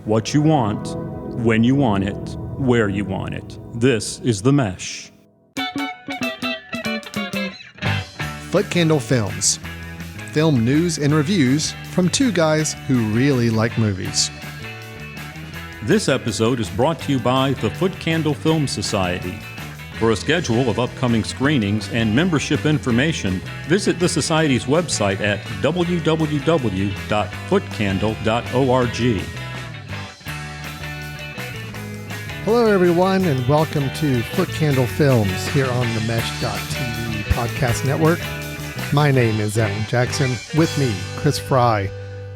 What you want, when you want it, where you want it. This is The Mesh. Footcandle Films. Film news and reviews from two guys who really like movies. This episode is brought to you by the Footcandle Film Society. For a schedule of upcoming screenings and membership information, visit the Society's website at www.footcandle.org. Hello, everyone, and welcome to Footcandle Films here on the Mesh.tv podcast network. My name is Alan Jackson. With me, Chris Fry.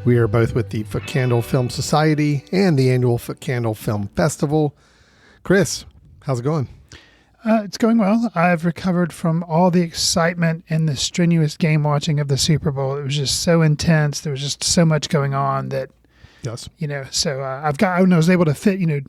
We are both with the Footcandle Film Society and the annual Footcandle Film Festival. Chris, how's it going? It's going well. I've recovered from all the excitement and the strenuous game watching of the Super Bowl. It was just so intense. There was just so much going on that, yes, so I was able to fit in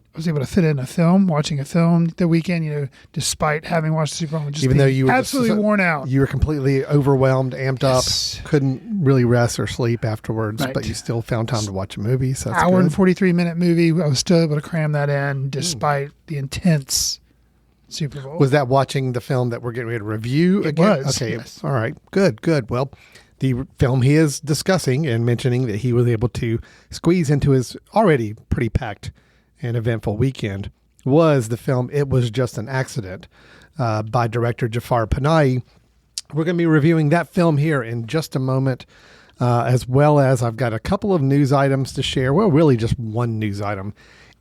a film, watching a film the weekend, despite having watched the Super Bowl. Just even though you were absolutely worn out. You were completely overwhelmed, amped yes. up, couldn't really rest or sleep afterwards, right. But you still found time to watch a movie. So that's hour good. And 43-minute movie. I was still able to cram that in despite the intense Super Bowl. Was that watching the film that we're getting ready to review again? It was. Okay. Yes. All right. Good. Well, the film he is discussing and mentioning that he was able to squeeze into his already pretty packed and eventful weekend was the film It Was Just an Accident by director Jafar Panahi. We're going to be reviewing that film here in just a moment, as well as I've got a couple of news items to share. Well, really just one news item,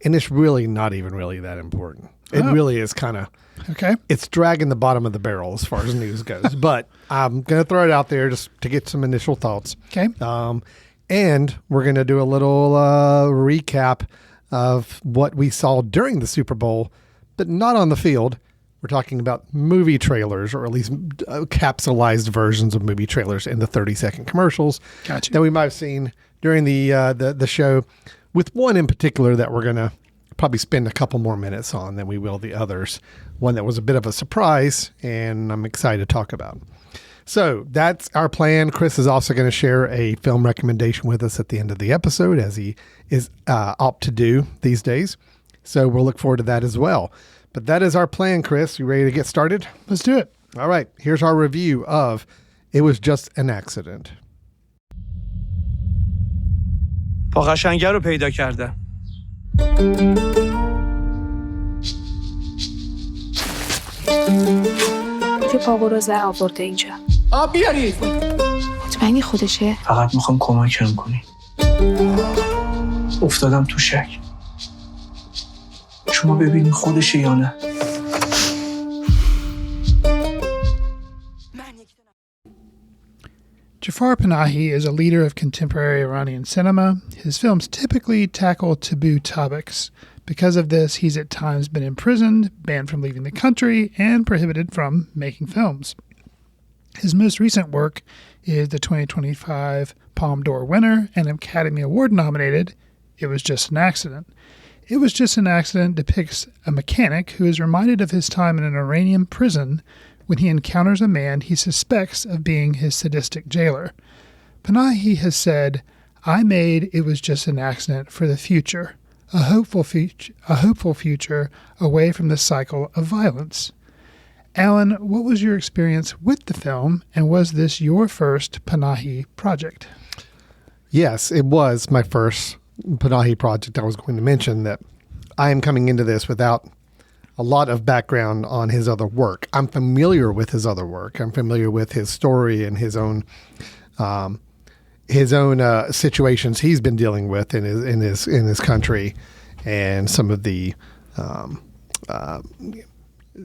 and it's really not even really that important. It really is kind of, okay. It's dragging the bottom of the barrel as far as news goes, but I'm going to throw it out there just to get some initial thoughts. Okay. And we're going to do a little recap of what we saw during the Super Bowl, but not on the field. We're talking about movie trailers, or at least capsulized versions of movie trailers in the 30-second commercials Gotcha. that we might have seen during the show, with one in particular that we're going to probably spend a couple more minutes on than we will the others. One that was a bit of a surprise, and I'm excited to talk about. So that's our plan. Chris is also going to share a film recommendation with us at the end of the episode, as he is apt to do these days. So we'll look forward to that as well. But that is our plan, Chris. You ready to get started? Let's do it. All right. Here's our review of It Was Just an Accident. پا قشنگه رو پیدا کرده. چه پاگروزه آورده اینجا؟ آب بیارید. مطمئنی خودشه؟ فقط میخوام کمکم کنی. افتادم تو شک. شما ببینید خودشه یا نه. Jafar Panahi is a leader of contemporary Iranian cinema. His films typically tackle taboo topics. Because of this, he's at times been imprisoned, banned from leaving the country, and prohibited from making films. His most recent work is the 2025 Palme d'Or winner and Academy Award nominated It Was Just an Accident. It Was Just an Accident depicts a mechanic who is reminded of his time in an Iranian prison when he encounters a man he suspects of being his sadistic jailer. Panahi has said, "I made It Was Just an Accident for the future, a hopeful future away from the cycle of violence." Alan, what was your experience with the film, and was this your first Panahi project? Yes, it was my first Panahi project. I was going to mention that I am coming into this without a lot of background on his other work. I'm familiar with his other work. I'm familiar with his story and his own situations he's been dealing with in his country, and some of the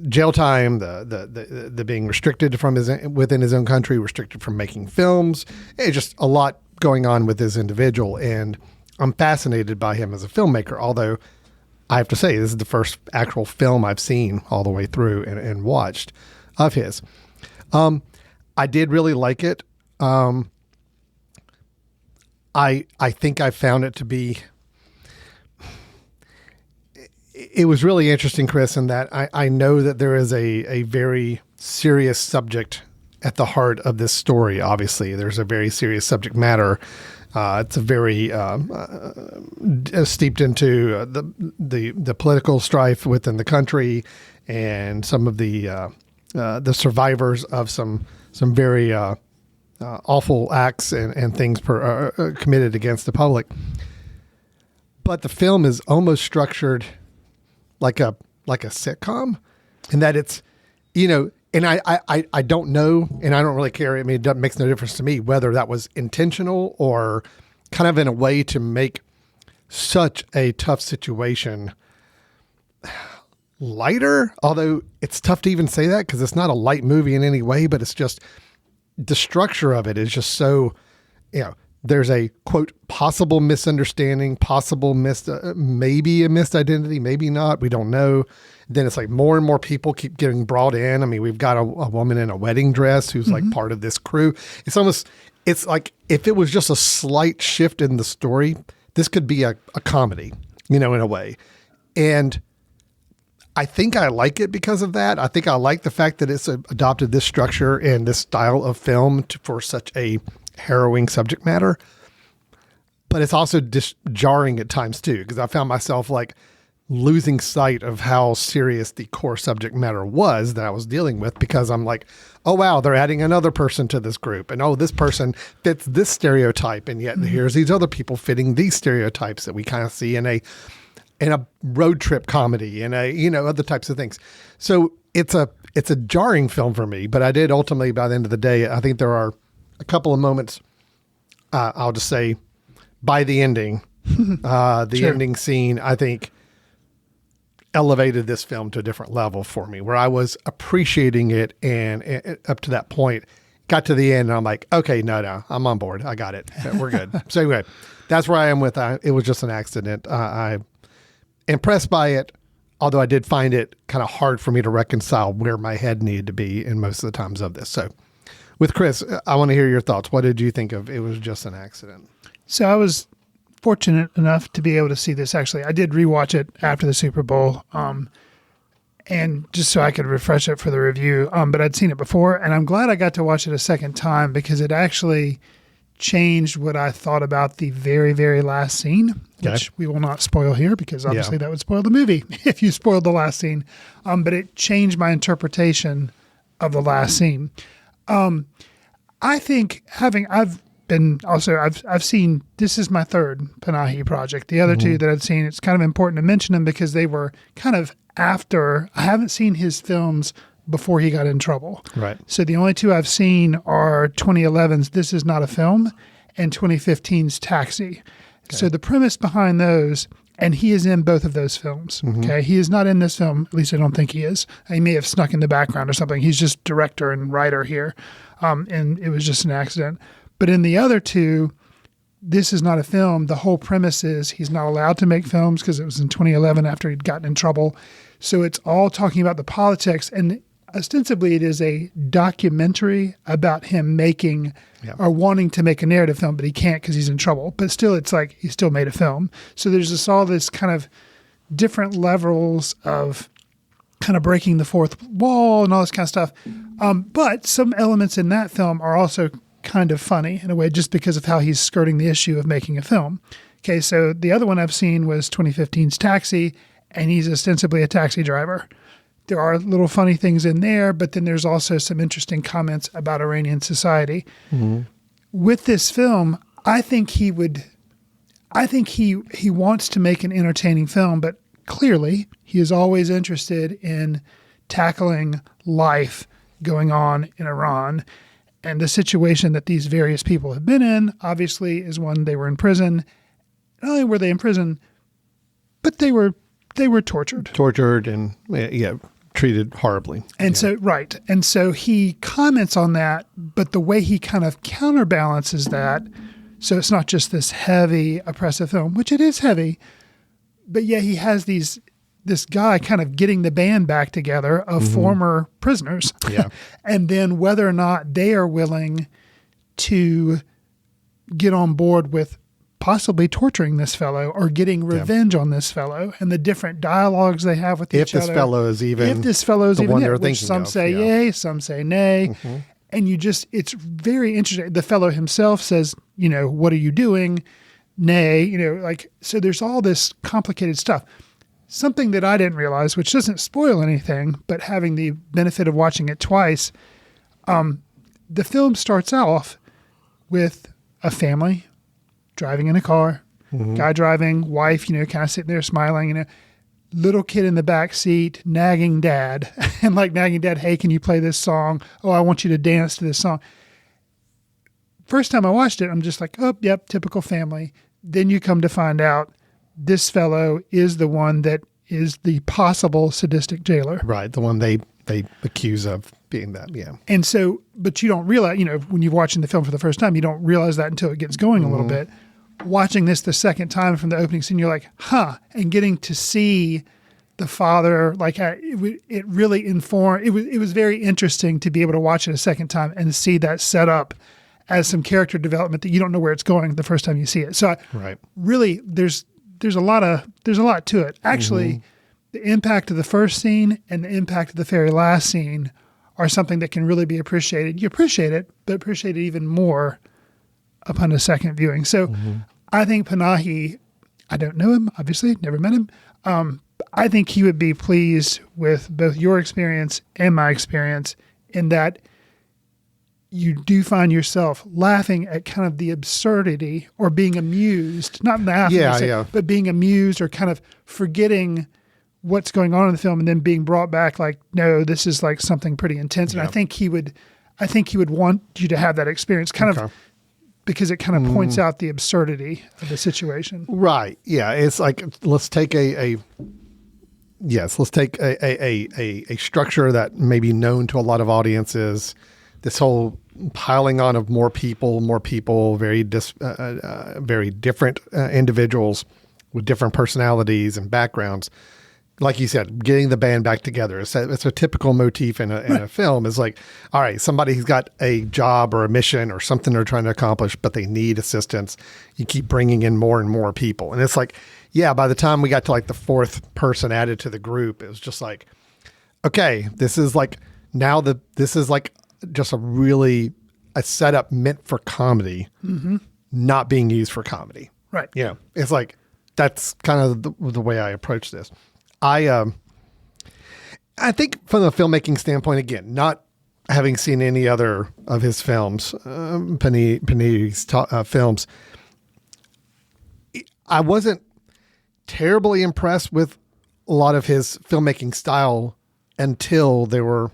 jail time, the being restricted from within his own country, restricted from making films. It's just a lot going on with this individual, and I'm fascinated by him as a filmmaker, although I have to say, this is the first actual film I've seen all the way through and watched of his. I did really like it. I think I found it to be, it was really interesting, Chris, in that I know that there is a very serious subject at the heart of this story. Obviously, there's a very serious subject matter It's a very steeped into the political strife within the country and some of the survivors of some very awful acts and things committed against the public. But the film is almost structured like a sitcom, in that it's, and I don't know, and I don't really care. I mean, it makes no difference to me whether that was intentional or kind of in a way to make such a tough situation lighter. Although it's tough to even say that because it's not a light movie in any way, but it's just the structure of it is just so, there's a quote possible misunderstanding, possible maybe a missed identity, maybe not. We don't know. Then it's like more and more people keep getting brought in. I mean, we've got a woman in a wedding dress who's like part of this crew. It's like if it was just a slight shift in the story, this could be a comedy, in a way. And I think I like it because of that. I think I like the fact that it's adopted this structure and this style of film for such a harrowing subject matter. But it's also jarring at times too, because I found myself like losing sight of how serious the core subject matter was that I was dealing with, because I'm like, oh wow, they're adding another person to this group, and oh, this person fits this stereotype, and yet here's these other people fitting these stereotypes that we kind of see in a road trip comedy and other types of things. So it's a jarring film for me, but I did ultimately, by the end of the day, I think there are a couple of moments, I'll just say by the ending, the ending scene, I think elevated this film to a different level for me, where I was appreciating it, and up to that point, got to the end, and I'm like, okay, no, I'm on board. I got it. We're good. So anyway, that's where I am with it was just an accident. I impressed by it, although I did find it kind of hard for me to reconcile where my head needed to be in most of the times of this. So with Chris, I want to hear your thoughts. What did you think of It Was Just an Accident? So I was fortunate enough to be able to see this. Actually, I did rewatch it after the Super Bowl, and just so I could refresh it for the review. But I'd seen it before, and I'm glad I got to watch it a second time, because it actually changed what I thought about the very, very last scene, which we will not spoil here, because obviously that would spoil the movie if you spoiled the last scene. But it changed my interpretation of the last scene. I think I've seen, this is my third Panahi project. The other two that I've seen, it's kind of important to mention them because they were kind of after. I haven't seen his films before he got in trouble. Right. So the only two I've seen are 2011's This Is Not a Film and 2015's Taxi. Okay. So the premise behind those, and he is in both of those films. Okay. He is not in this film. At least I don't think he is. He may have snuck in the background or something. He's just director and writer here. And it was just an accident. But in the other two, This Is Not a Film, the whole premise is he's not allowed to make films because it was in 2011 after he'd gotten in trouble. So it's all talking about the politics, and ostensibly it is a documentary about him making or wanting to make a narrative film, but he can't because he's in trouble. But still, it's like he still made a film. So there's all this kind of different levels of kind of breaking the fourth wall and all this kind of stuff. But some elements in that film are also kind of funny in a way, just because of how he's skirting the issue of making a film. Okay, so the other one I've seen was 2015's Taxi, and he's ostensibly a taxi driver. There are little funny things in there, but then there's also some interesting comments about Iranian society. With this film, I think he wants to make an entertaining film, but clearly he is always interested in tackling life going on in Iran. And the situation that these various people have been in, obviously, is one they were in prison. Not only were they in prison, but they were tortured. Tortured and, treated horribly. And so, right. And so he comments on that, but the way he kind of counterbalances that, so it's not just this heavy, oppressive film, which it is heavy, but yeah, he has this guy kind of getting the band back together of former prisoners. Yeah. And then whether or not they are willing to get on board with possibly torturing this fellow or getting revenge on this fellow, and the different dialogues they have with each other. If this fellow is even the one they're which thinking some say yay, some say nay. And it's very interesting. The fellow himself says, what are you doing? Nay, so there's all this complicated stuff. Something that I didn't realize, which doesn't spoil anything, but having the benefit of watching it twice, the film starts off with a family driving in a car, guy driving, wife, kind of sitting there smiling, little kid in the back seat nagging dad and nagging dad, hey, can you play this song? Oh, I want you to dance to this song. First time I watched it, I'm just like, oh, yep, typical family. Then you come to find out this fellow is the one that is the possible sadistic jailer. Right. The one they accuse of being that. Yeah. And so, but you don't realize, when you're watching the film for the first time, you don't realize that until it gets going a little bit. Watching this the second time from the opening scene, you're like, huh, and getting to see the father, it really informed, it was very interesting to be able to watch it a second time and see that set up as some character development that you don't know where it's going the first time you see it. So really, there's a lot to it. Actually, the impact of the first scene and the impact of the very last scene are something that can really be appreciated. You appreciate it, but appreciate it even more upon a second viewing. So I think Panahi, I don't know him, obviously, never met him. I think he would be pleased with both your experience and my experience in that you do find yourself laughing at kind of the absurdity or being amused, not laughing, but being amused or kind of forgetting what's going on in the film and then being brought back no, this is something pretty intense. And I think he would want you to have that experience kind of because it kind of points out the absurdity of the situation. Right. Yeah. It's let's take a structure that may be known to a lot of audiences. This whole piling on of more people, very different individuals with different personalities and backgrounds. Like you said, getting the band back together. It's a typical motif in a film. Is all right, somebody who's got a job or a mission or something they're trying to accomplish, but they need assistance. You keep bringing in more and more people. And it's by the time we got to the fourth person added to the group, it was just okay, this is just a setup meant for comedy, not being used for comedy. Right. It's that's kind of the way I approach this. I think from the filmmaking standpoint, again, not having seen any other of his films, Pani's films, I wasn't terribly impressed with a lot of his filmmaking style until there were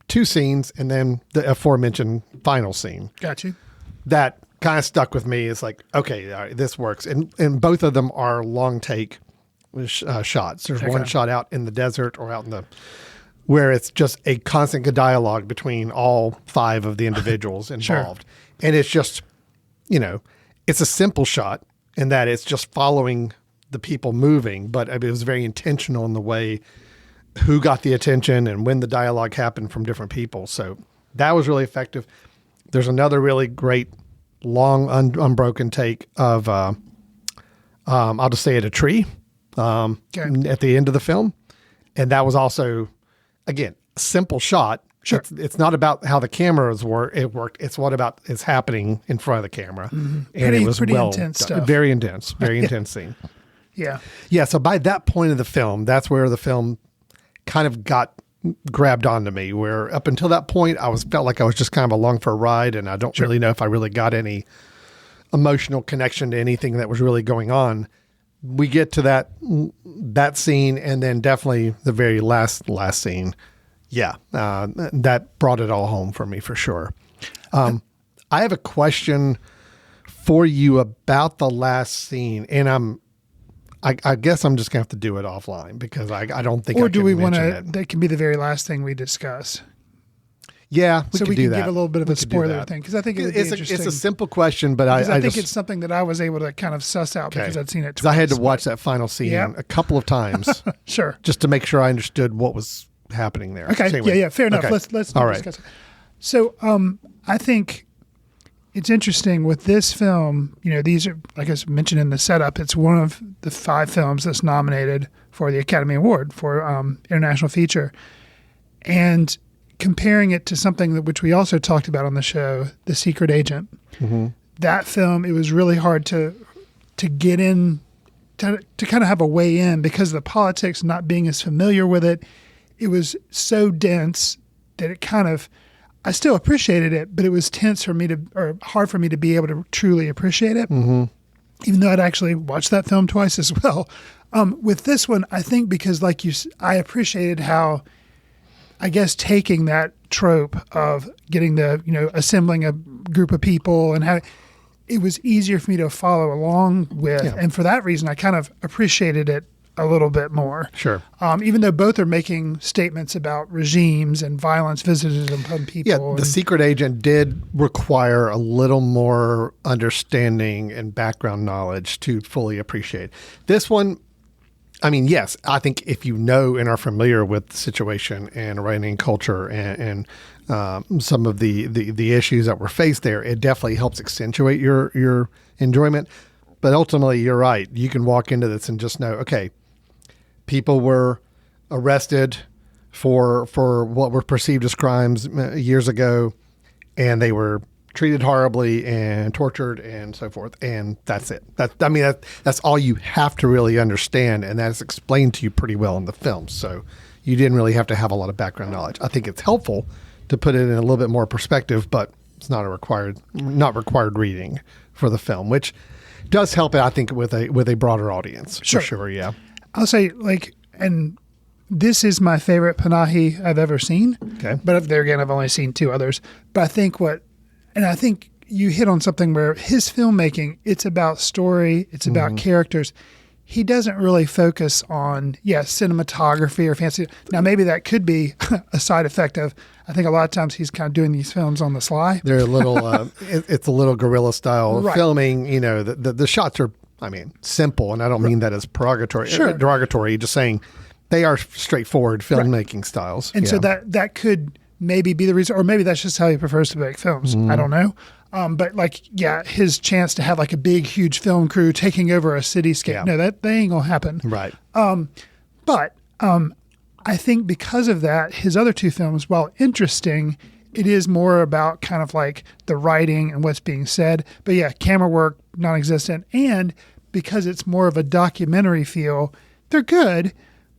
two scenes and then the aforementioned final scene. Got you. That kind of stuck with me. It's okay, all right, this works. And both of them are long take shots. There's one shot out in the desert or out in where it's just a constant dialogue between all five of the individuals involved. Sure. And it's just, it's a simple shot in that it's just following the people moving, but it was very intentional in the way who got the attention and when the dialogue happened from different people. So that was really effective. There's another really great long unbroken take of, I'll just say it, a tree at the end of the film. And that was also, again, a simple shot. Sure. It's not about how the cameras worked. It's what about is happening in front of the camera. Mm-hmm. And it was pretty well intense done. stuff. Very intense scene. Yeah. Yeah. So by that point of the film, that's where the film kind of got grabbed onto me, where up until that point, felt like I was just kind of along for a ride. And I don't really know if I really got any emotional connection to anything that was really going on. We get to that scene, and then definitely the very last scene. Yeah, that brought it all home for me for sure. I have a question for you about the last scene, and I guess I'm just gonna have to do it offline because I don't think. Or I do can we want mention to? it. That can be the very last thing we discuss. Yeah, so we do can that. give a little bit of We a could do spoiler that. thing because I think it would be interesting. It's a simple question, but I think just, it's something that I was able to kind of suss out because I'd seen it twice. I had to watch that final scene a couple of times, Sure, just to make sure I understood what was happening there. Okay, So anyway. yeah, fair enough. Okay. Let's All right. discuss it. So, I think it's interesting with this film. These are, like I mentioned in the setup, it's one of the 5 films that's nominated for the Academy Award for International Feature, and comparing it to something which we also talked about on the show, The Secret Agent. That film, it was really hard to get in, to kind of have a way in because of the politics, not being as familiar with it. It was so dense that it kind of, I still appreciated it, but it was tense for me or hard for me to be able to truly appreciate it. Even though I'd actually watched that film twice as well. With this one, I think because I appreciated how, I guess, taking that trope of getting assembling a group of people and how it was easier for me to follow along with. Yeah. And for that reason, I kind of appreciated it a little bit more. Sure. Even though both are making statements about regimes and violence visited upon people. Yeah, The Secret Agent did require a little more understanding and background knowledge to fully appreciate. This one, I mean, yes, I think if you know and are familiar with the situation and Iranian culture and some of the issues that were faced there, it definitely helps accentuate your enjoyment. But ultimately, you're right. You can walk into this and just know, okay, people were arrested for what were perceived as crimes years ago, and they were treated horribly and tortured and so forth. And that's it. That's all you have to really understand, and that's explained to you pretty well in the film. So you didn't really have to have a lot of background knowledge. I think it's helpful to put it in a little bit more perspective, but it's not required reading for the film, which does help it, I think, with a broader audience. Sure. For sure, yeah. I'll say, and this is my favorite Panahi I've ever seen. Okay. But there again, I've only seen two others. But I think I think you hit on something where his filmmaking, it's about story, it's about characters. He doesn't really focus on, cinematography or fancy. Now, maybe that could be a side effect of, I think a lot of times he's kind of doing these films on the sly. They're a little, it's a little guerrilla style Right. filming. The shots are, simple, and I don't mean that as derogatory, just saying they are straightforward filmmaking styles. And so that could maybe be the reason, or maybe that's just how he prefers to make films. I don't know. But his chance to have a big, huge film crew taking over a cityscape. Yeah. No, that ain't gonna happen. Right. But I think because of that, his other two films, while interesting, it is more about kind of the writing and what's being said. But yeah, camera work, non-existent. And because it's more of a documentary feel, they're good.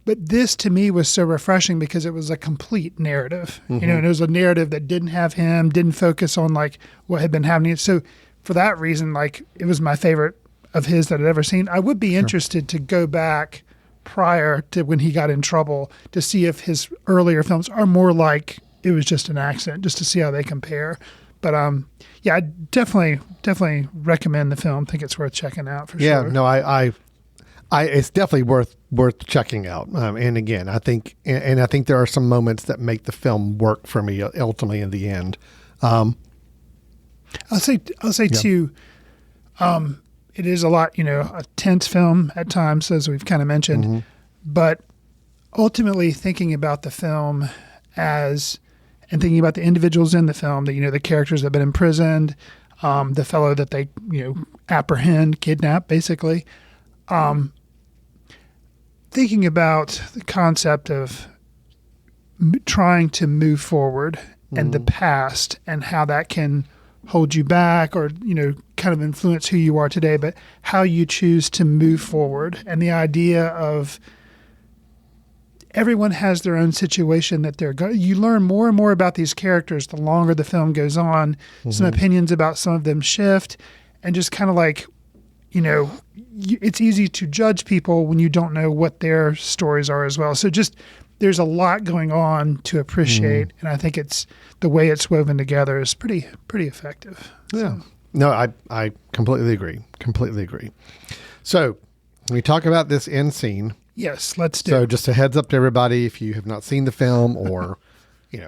But this to me was so refreshing because it was a complete narrative, and it was a narrative that didn't have him, didn't focus on what had been happening. So for that reason, it was my favorite of his that I'd ever seen. I would be interested to go back prior to when he got in trouble to see if his earlier films are more like it was just an accident, just to see how they compare. But I definitely recommend the film. Think it's worth checking out for sure. Yeah, no, I it's definitely worth checking out. And again, I think there are some moments that make the film work for me ultimately in the end. I'll say too. It is a lot, a tense film at times, as we've kind of mentioned. But ultimately, thinking about the film and thinking about the individuals in the film, the characters that have been imprisoned, the fellow that they kidnap, basically. Thinking about the concept of trying to move forward and the past and how that can hold you back or, kind of influence who you are today, but how you choose to move forward. And the idea of everyone has their own situation that you learn more and more about these characters the longer the film goes on. Some opinions about some of them shift, and just kind of it's easy to judge people when you don't know what their stories are as well. So just there's a lot going on to appreciate, and I think it's the way it's woven together is pretty effective. Yeah. No, I completely agree. So when we talk about this end scene, Yes, let's do so it. just a heads up to everybody, if you have not seen the film or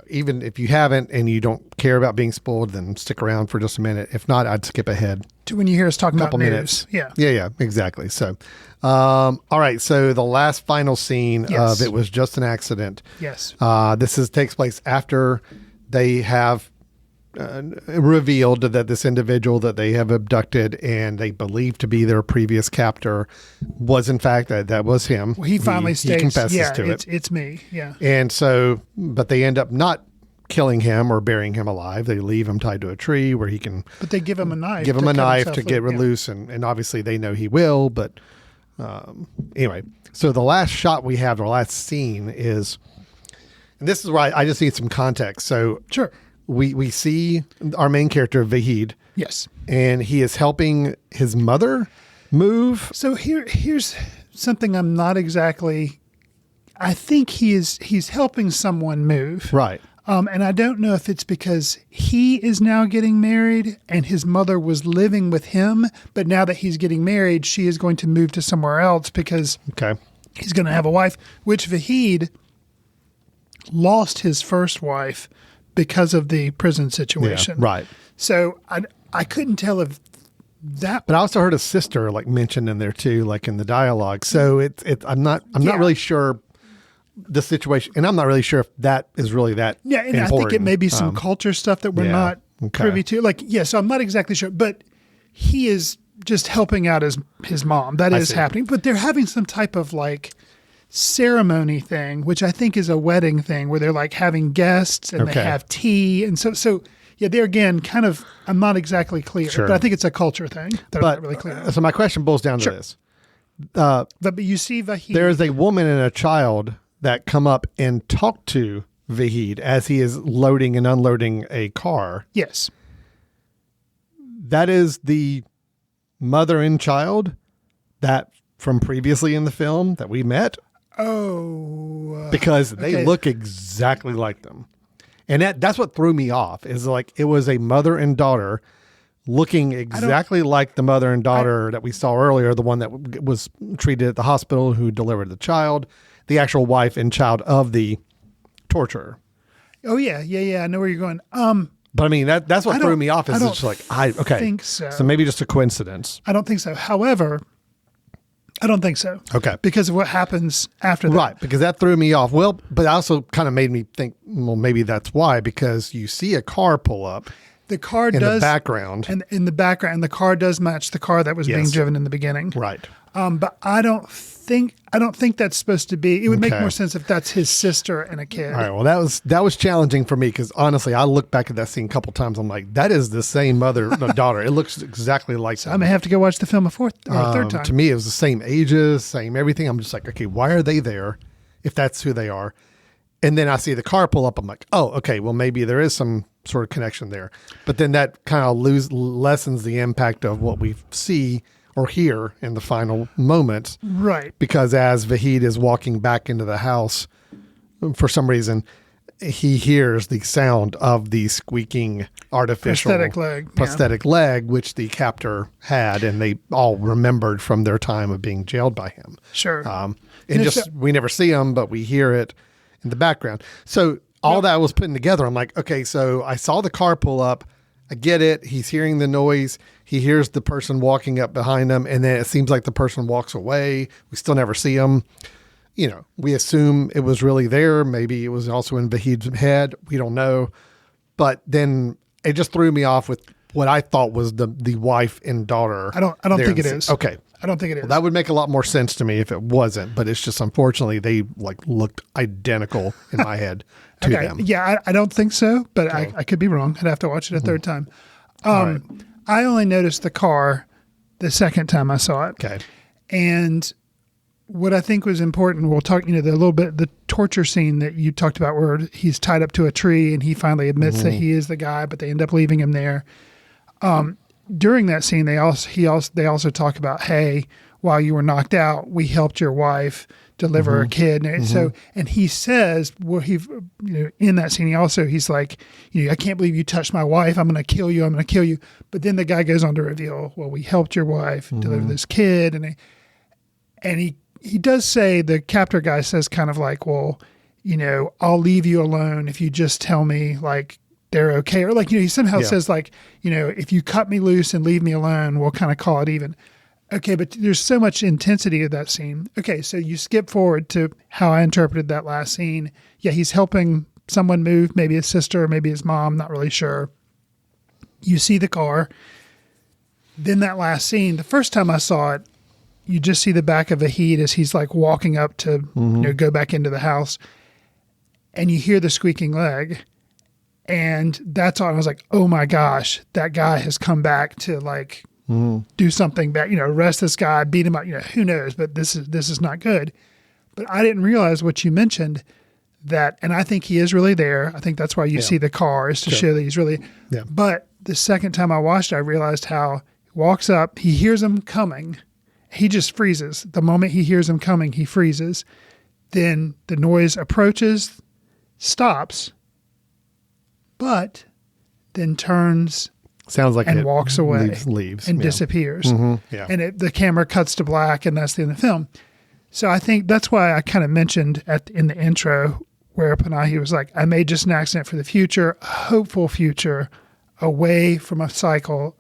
even if you haven't and you don't care about being spoiled, then stick around for just a minute. If not, I'd skip ahead. To when you hear us talking about Couple news. minutes. Yeah. Yeah, exactly. So, all right. So the last final scene Yes. of It Was Just an Accident. Yes. This takes place after they have revealed that this individual that they have abducted and they believe to be their previous captor was in fact that was him. Well, he finally states, he confesses yeah, to it. it's me. Yeah. And so, but they end up not killing him or burying him alive. They leave him tied to a tree where he can But they give him a knife. give him to a cut knife himself to get loose. Yeah. loose, and obviously they know he will. But anyway, so the last shot we have, the last scene is, and this is where I just need some context. So Sure. we see our main character Vahid, Yes. and he is helping his mother move. So here's something I'm not exactly. I think he's helping someone move. Right. And I don't know if it's because he is now getting married and his mother was living with him, but now that he's getting married, she is going to move to somewhere else because Okay. he's going to have a wife, which Vahid lost his first wife because of the prison situation. Yeah, right. So I couldn't tell if that. But I also heard a sister like mentioned in there too, like in the dialogue. So I'm not Yeah. really sure the situation, and I'm not really sure if that is really that. Yeah, and I think it may be some culture stuff that we're yeah, not okay. privy to. Like, yeah, so I'm not exactly sure, but he is just helping out his mom. That I is see. happening. But they're having some type of like ceremony thing, which I think is a wedding thing where they're like having guests and Okay. they have tea. And so yeah, there again, kind of, I'm not exactly clear, Sure. but I think it's a culture thing that I'm But not really clear on. so my question boils down to Sure. this: But you see Vahid. there is a woman and a child that come up and talk to Vahid as he is loading and unloading a car. Yes. That is the mother and child that from previously in the film that we met, Oh. because they okay. look exactly like them. And that's what threw me off, is like it was a mother and daughter looking exactly like the mother and daughter that we saw earlier, the one that was treated at the hospital who delivered the child, the actual wife and child of the torturer. Oh yeah. I know where you're going. But I mean, that's what I threw don't- me off, I is don't it's just like, okay. think so. So maybe just a coincidence. I don't think so. However, I don't think so. Okay. Because of what happens after that. Right, because that threw me off. Well, but it also kind of made me think, well, maybe that's why, because you see a car pull up The car in does the background. and in the background, the car does match the car that was being Yes. driven in the beginning. Right. But I don't think that's supposed to be. It would make Okay. more sense if that's his sister and a kid. All right. Well, that was challenging for me, because honestly, I look back at that scene a couple times. I'm like, that is the same mother and daughter. It looks exactly like I may have to go watch the film a fourth or a third time. To me, it was the same ages, same everything. I'm just like, okay, why are they there if that's who they are? And then I see the car pull up. I'm like, oh, okay, well, maybe there is some sort of connection there. But then that kind of lessens the impact of what we see or hear in the final moments. Right. Because as Vahid is walking back into the house, for some reason, he hears the sound of the squeaking artificial Prosthetic leg, which the captor had, and they all remembered from their time of being jailed by him. Sure. And And just, it's- we never see him, but we hear it in the background. So all that was putting together. I'm like, okay, so I saw the car pull up. I get it. He's hearing the noise. He hears the person walking up behind him, and then it seems like the person walks away. We still never see him. You know, we assume it was really there. Maybe it was also in Vahid's head. We don't know. But then it just threw me off with what I thought was the wife and daughter. I don't there think in it the is. scene. Okay. I don't think it is. Well, that would make a lot more sense to me if it wasn't, but it's just unfortunately they like looked identical in my head to them. Yeah, I don't think so, but I could be wrong. I'd have to watch it a third time. I only noticed the car the second time I saw it. Okay. And what I think was important, we'll talk, the torture scene that you talked about where he's tied up to a tree and he finally admits that he is the guy, but they end up leaving him there. During that scene, they also talk about, hey, while you were knocked out, we helped your wife deliver a kid. And so, and he says, well, in that scene, he's like, I can't believe you touched my wife. I'm going to kill you. I'm going to kill you. But then the guy goes on to reveal, well, we helped your wife deliver this kid. And he does say, the captor guy says kind of like, well, I'll leave you alone if you just tell me like they're okay. Or like, he somehow says like, if you cut me loose and leave me alone, we'll kind of call it even. Okay, but there's so much intensity of that scene. Okay, so you skip forward to how I interpreted that last scene. Yeah, he's helping someone move, maybe his sister, maybe his mom, not really sure. You see the car. Then that last scene, the first time I saw it, you just see the back of Vahid as he's like walking up to go back into the house, and you hear the squeaking leg, And that's all. I was like, oh my gosh, that guy has come back to like do something bad, arrest this guy, beat him up, who knows, but this is not good. But I didn't realize what you mentioned that, and I think he is really there. I think that's why you see the car is to show that he's really, but the second time I watched it, I realized how he walks up, he hears him coming. He just freezes. The moment he hears him coming, he freezes. Then the noise approaches, stops, but then turns Sounds like and it walks away leaves and disappears. Yeah. And the camera cuts to black, and that's the end of the film. So I think that's why I kind of mentioned in the intro where Panahi was like, I made just an accident for the future, a hopeful future, away from this cycle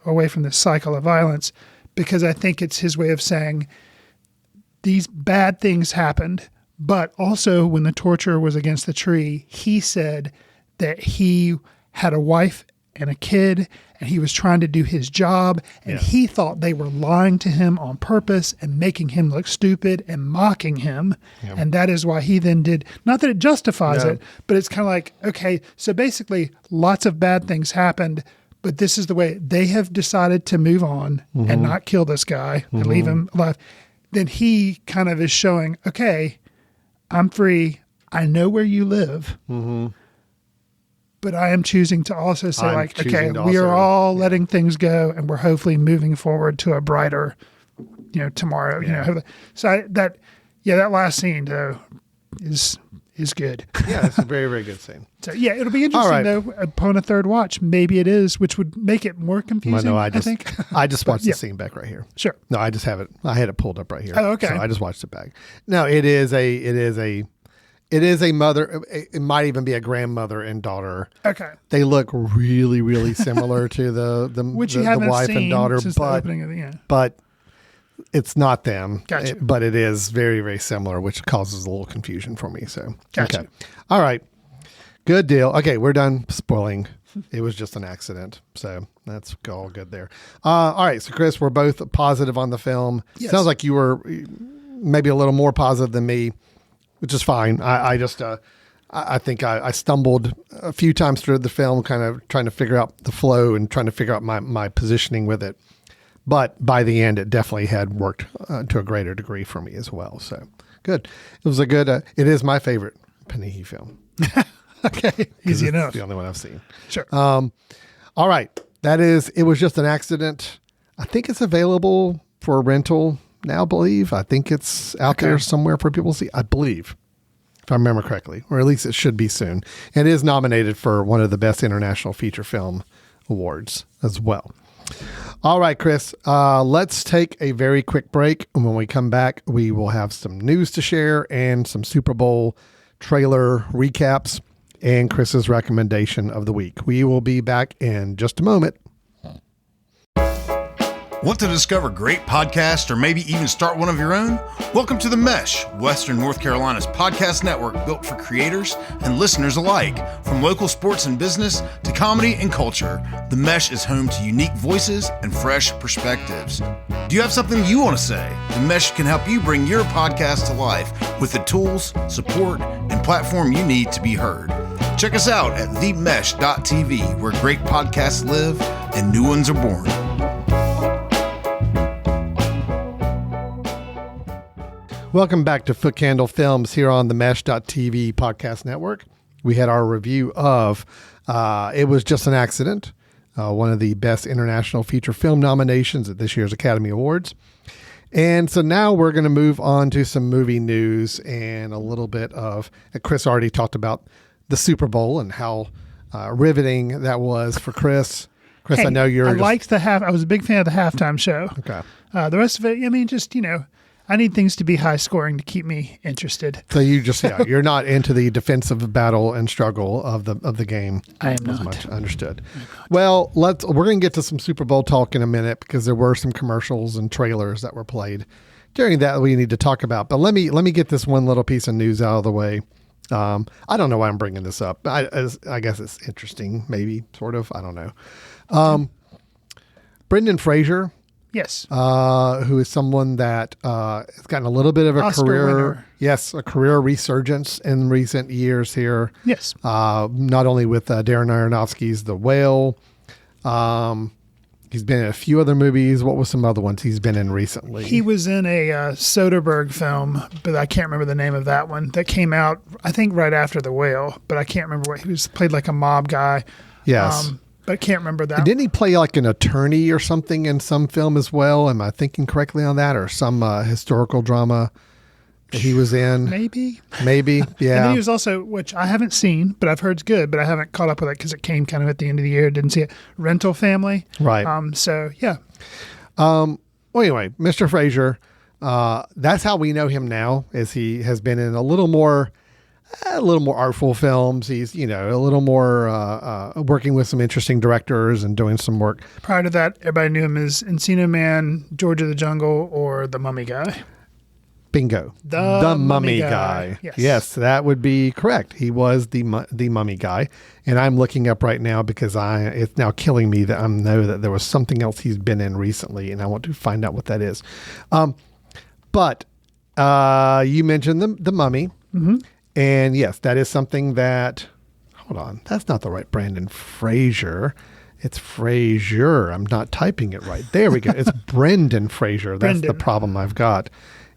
of violence, because I think it's his way of saying these bad things happened. But also when the torture was against the tree, he said that he had a wife and a kid and he was trying to do his job and he thought they were lying to him on purpose and making him look stupid and mocking him. Yep. And that is why he then did, not that it justifies it, but it's kind of like, okay, so basically lots of bad things happened, but this is the way they have decided to move on and not kill this guy and leave him alive. Then he kind of is showing, okay, I'm free. I know where you live. But I am choosing to also say, okay, we are all letting things go, and we're hopefully moving forward to a brighter, tomorrow. So that last scene though is good. Yeah, it's a very, very good scene. So it'll be interesting though. Upon a third watch, maybe it is, which would make it more confusing. I think I just watched the scene back right here. Sure. No, I just have it. I had it pulled up right here. Oh, okay. So I just watched it back. No, it is a mother. It might even be a grandmother and daughter. Okay. They look really, really similar to the which you haven't wife seen and daughter, since the opening of the but it's not them. Gotcha. But it is very, very similar, which causes a little confusion for me. So, gotcha. Okay. All right. Good deal. Okay, we're done spoiling. It was just an accident. So that's all good there. All right. So, Chris, we're both positive on the film. Yes. Sounds like you were maybe a little more positive than me, which is fine. I think I stumbled a few times through the film, kind of trying to figure out the flow and trying to figure out my positioning with it. But by the end, it definitely had worked to a greater degree for me as well. So good. It was a good, it is my favorite Panahi film. Okay. Easy enough. It's the only one I've seen. Sure. All right. It was just an accident. I think it's available for rental now, believe. I think it's out there somewhere for people to see. I believe, if I remember correctly, or at least it should be soon. And it is nominated for one of the best international feature film awards as well. All right, Chris, let's take a very quick break. And when we come back, we will have some news to share and some Super Bowl trailer recaps and Chris's recommendation of the week. We will be back in just a moment. Want to discover great podcasts or maybe even start one of your own? Welcome to The Mesh, Western North Carolina's podcast network built for creators and listeners alike. From local sports and business to comedy and culture, The Mesh is home to unique voices and fresh perspectives. Do you have something you want to say? The Mesh can help you bring your podcast to life with the tools, support, and platform you need to be heard. Check us out at themesh.tv, where great podcasts live and new ones are born. Welcome back to Foot Candle Films here on the Mesh.tv podcast network. We had our review of It Was Just an Accident, one of the best international feature film nominations at this year's Academy Awards. And so now we're going to move on to some movie news and a little bit of, Chris already talked about the Super Bowl and how riveting that was for Chris. Chris, Hey, I know you're. I was a big fan of the halftime show. Okay. The rest of it, I mean, just, I need things to be high scoring to keep me interested. So you just, you're not into the defensive battle and struggle of the game. I am as not. much. Understood. Well, we're going to get to some Super Bowl talk in a minute because there were some commercials and trailers that were played during that we need to talk about. But let me get this one little piece of news out of the way. I don't know why I'm bringing this up. I guess it's interesting, maybe, sort of. I don't know. Brendan Fraser, Yes. who is someone that has gotten a little bit of a Oscar career. winner. Yes, a career resurgence in recent years here. Yes. Not only with Darren Aronofsky's The Whale. He's been in a few other movies. What was some other ones he's been in recently? He was in a Soderbergh film, but I can't remember the name of that one, that came out, I think, right after The Whale, but I can't remember what. He was played like a mob guy. Yes. But I can't remember that. Didn't he play like an attorney or something in some film as well? Am I thinking correctly on that? Or some historical drama that he was in? Maybe. Maybe, And then yeah. he was also, which I haven't seen, but I've heard it's good, but I haven't caught up with it because it came kind of at the end of the year. Didn't see it. Rental Family. Right. So, yeah. Well, anyway, Mr. Fraser, that's how we know him now, is he has been in a little more artful films. He's, a little more working with some interesting directors and doing some work. Prior to that, everybody knew him as Encino Man, George of the Jungle, or The Mummy Guy. Bingo. The Mummy Mummy Guy. Guy. Yes, that would be correct. He was the Mummy Guy. And I'm looking up right now because it's now killing me that I know that there was something else he's been in recently, and I want to find out what that is. But you mentioned the Mummy. Mm-hmm. And yes, that is something that, hold on, that's not the right Brendan Fraser. It's Fraser. I'm not typing it right. There we go. It's Brendan Fraser. That's the Brendan. problem I've got,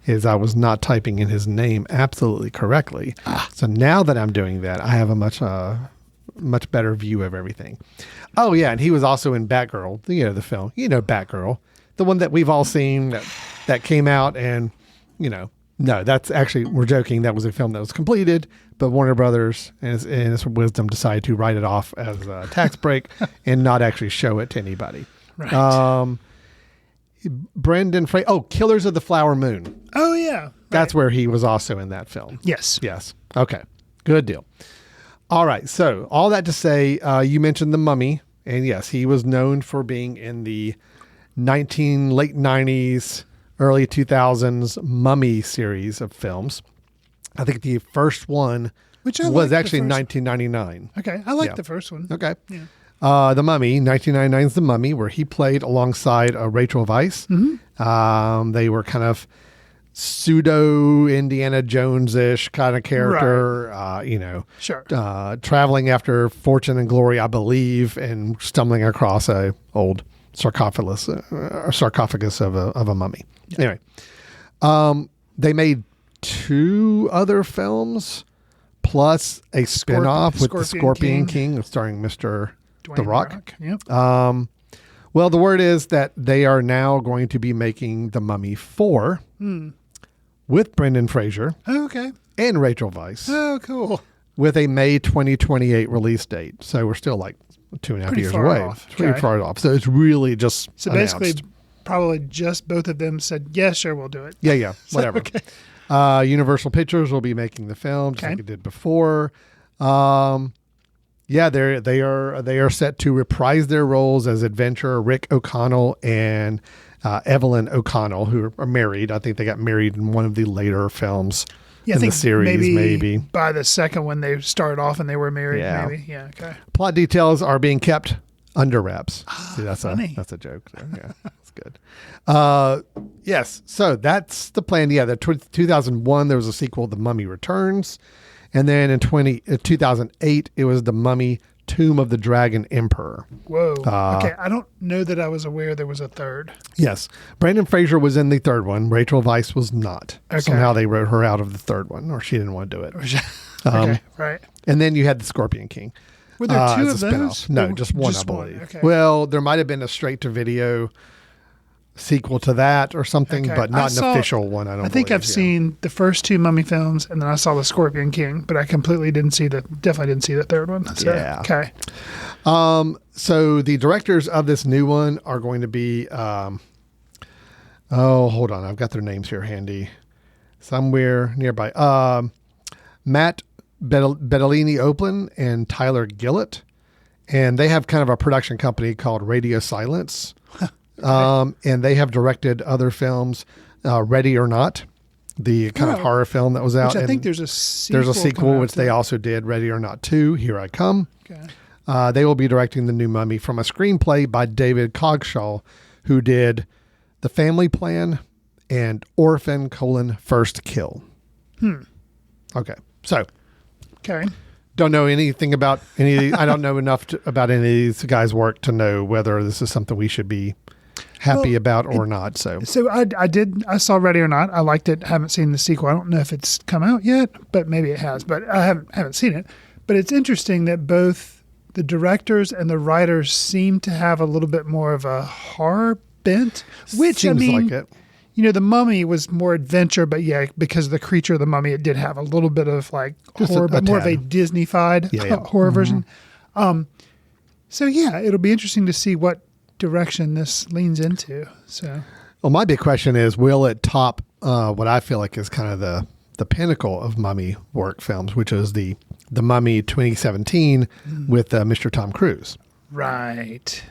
is I was not typing in his name absolutely correctly. So now that I'm doing that, I have a much better view of everything. Oh yeah, and he was also in Batgirl, the film. Batgirl, the one that we've all seen that came out, and no, that's actually, we're joking. That was a film that was completed, but Warner Brothers, in its wisdom, decided to write it off as a tax break and not actually show it to anybody. Right. Brendan Fraser. Oh, Killers of the Flower Moon. Oh, yeah. That's where he was also in that film. Yes. Yes. Okay. Good deal. All right. So all that to say, you mentioned The Mummy, and yes, he was known for being in the late 90s, early 2000s Mummy series of films. I think the first one Which I was liked actually the first- 1999. Okay. I like Yeah. the first one. Okay. Yeah. The Mummy, 1999's The Mummy, where he played alongside Rachel Weisz. Mm-hmm. They were kind of pseudo Indiana Jones-ish kind of character, Sure. traveling after fortune and glory, I believe, and stumbling across a old sarcophagus of a mummy. Yeah. Anyway, they made 2 other films plus a spin-off with the Scorpion King starring Mr. Dwayne The Rock. Yep. Well, the word is that they are now going to be making The Mummy 4 with Brendan Fraser Oh, okay. and Rachel Weisz Oh, cool. with a May 2028 release date. So we're still like 2.5 Pretty years far away. off. It's pretty Okay. far off. So it's really just So announced. basically, probably just both of them said, yeah, sure, we'll do it. Yeah, whatever. Okay. Universal Pictures will be making the film, just Okay. like it did before. Yeah, they are set to reprise their roles as adventurer Rick O'Connell and Evelyn O'Connell, who are married. I think they got married in one of the later films Yeah, I in the think series. Maybe by the second one they started off and they were married. Yeah. Maybe. Yeah. Okay. plot details are being kept under wraps. See, that's funny. that's a joke there. Yeah, that's good. Yes, so that's the plan. Yeah, the 2001 there was a sequel, The Mummy Returns, and then in 2008 it was The Mummy: Tomb of the Dragon Emperor. Whoa. Okay. I don't know that I was aware there was a third. Yes, Brendan Fraser was in the third one. Rachel Weisz was not. Okay. Somehow they wrote her out of the third one, or she didn't want to do it. Okay. Right. And then you had the Scorpion King. Were there 2 as of a those? spinoff. No, Or just one, I believe. Okay. Well, there might have been a straight-to-video sequel to that or something, Okay. but I not an saw- official one, I don't I think believe. I've seen the first 2 Mummy films, and then I saw the Scorpion King, but I definitely didn't see the third one. So, Yeah. Okay. So the directors of this new one are going to be, hold on. I've got their names here handy. Somewhere nearby. Matt Bettolini Open and Tyler Gillett. And they have kind of a production company called Radio Silence. And they have directed other films, Ready or Not, the kind of Oh. horror film that was out. Which I and think there's a sequel. there's a sequel, coming out which to they that. also did, Ready or Not 2, Here I Come. Okay. They will be directing the new Mummy from a screenplay by David Cogshaw, who did The Family Plan, and Orphan: First Kill. Okay. So Okay. don't know anything about any of these. I don't know enough about any of these guys' work to know whether this is something we should be happy about or not. So So I saw Ready or Not. I liked it. Haven't seen the sequel. I don't know if it's come out yet, but maybe it has. But I haven't seen it. But it's interesting that both the directors and the writers seem to have a little bit more of a horror bent, which seems I mean, like it. you know, The Mummy was more adventure, but yeah, because of the creature of the mummy, it did have a little bit of like Just horror, a but more of a tad. Disney-fied Yeah. horror version. So yeah, it'll be interesting to see what direction this leans into. So Well, my big question is, will it top what I feel like is kind of the pinnacle of mummy work films, which is the Mummy 2017 with Mr. Tom Cruise. right.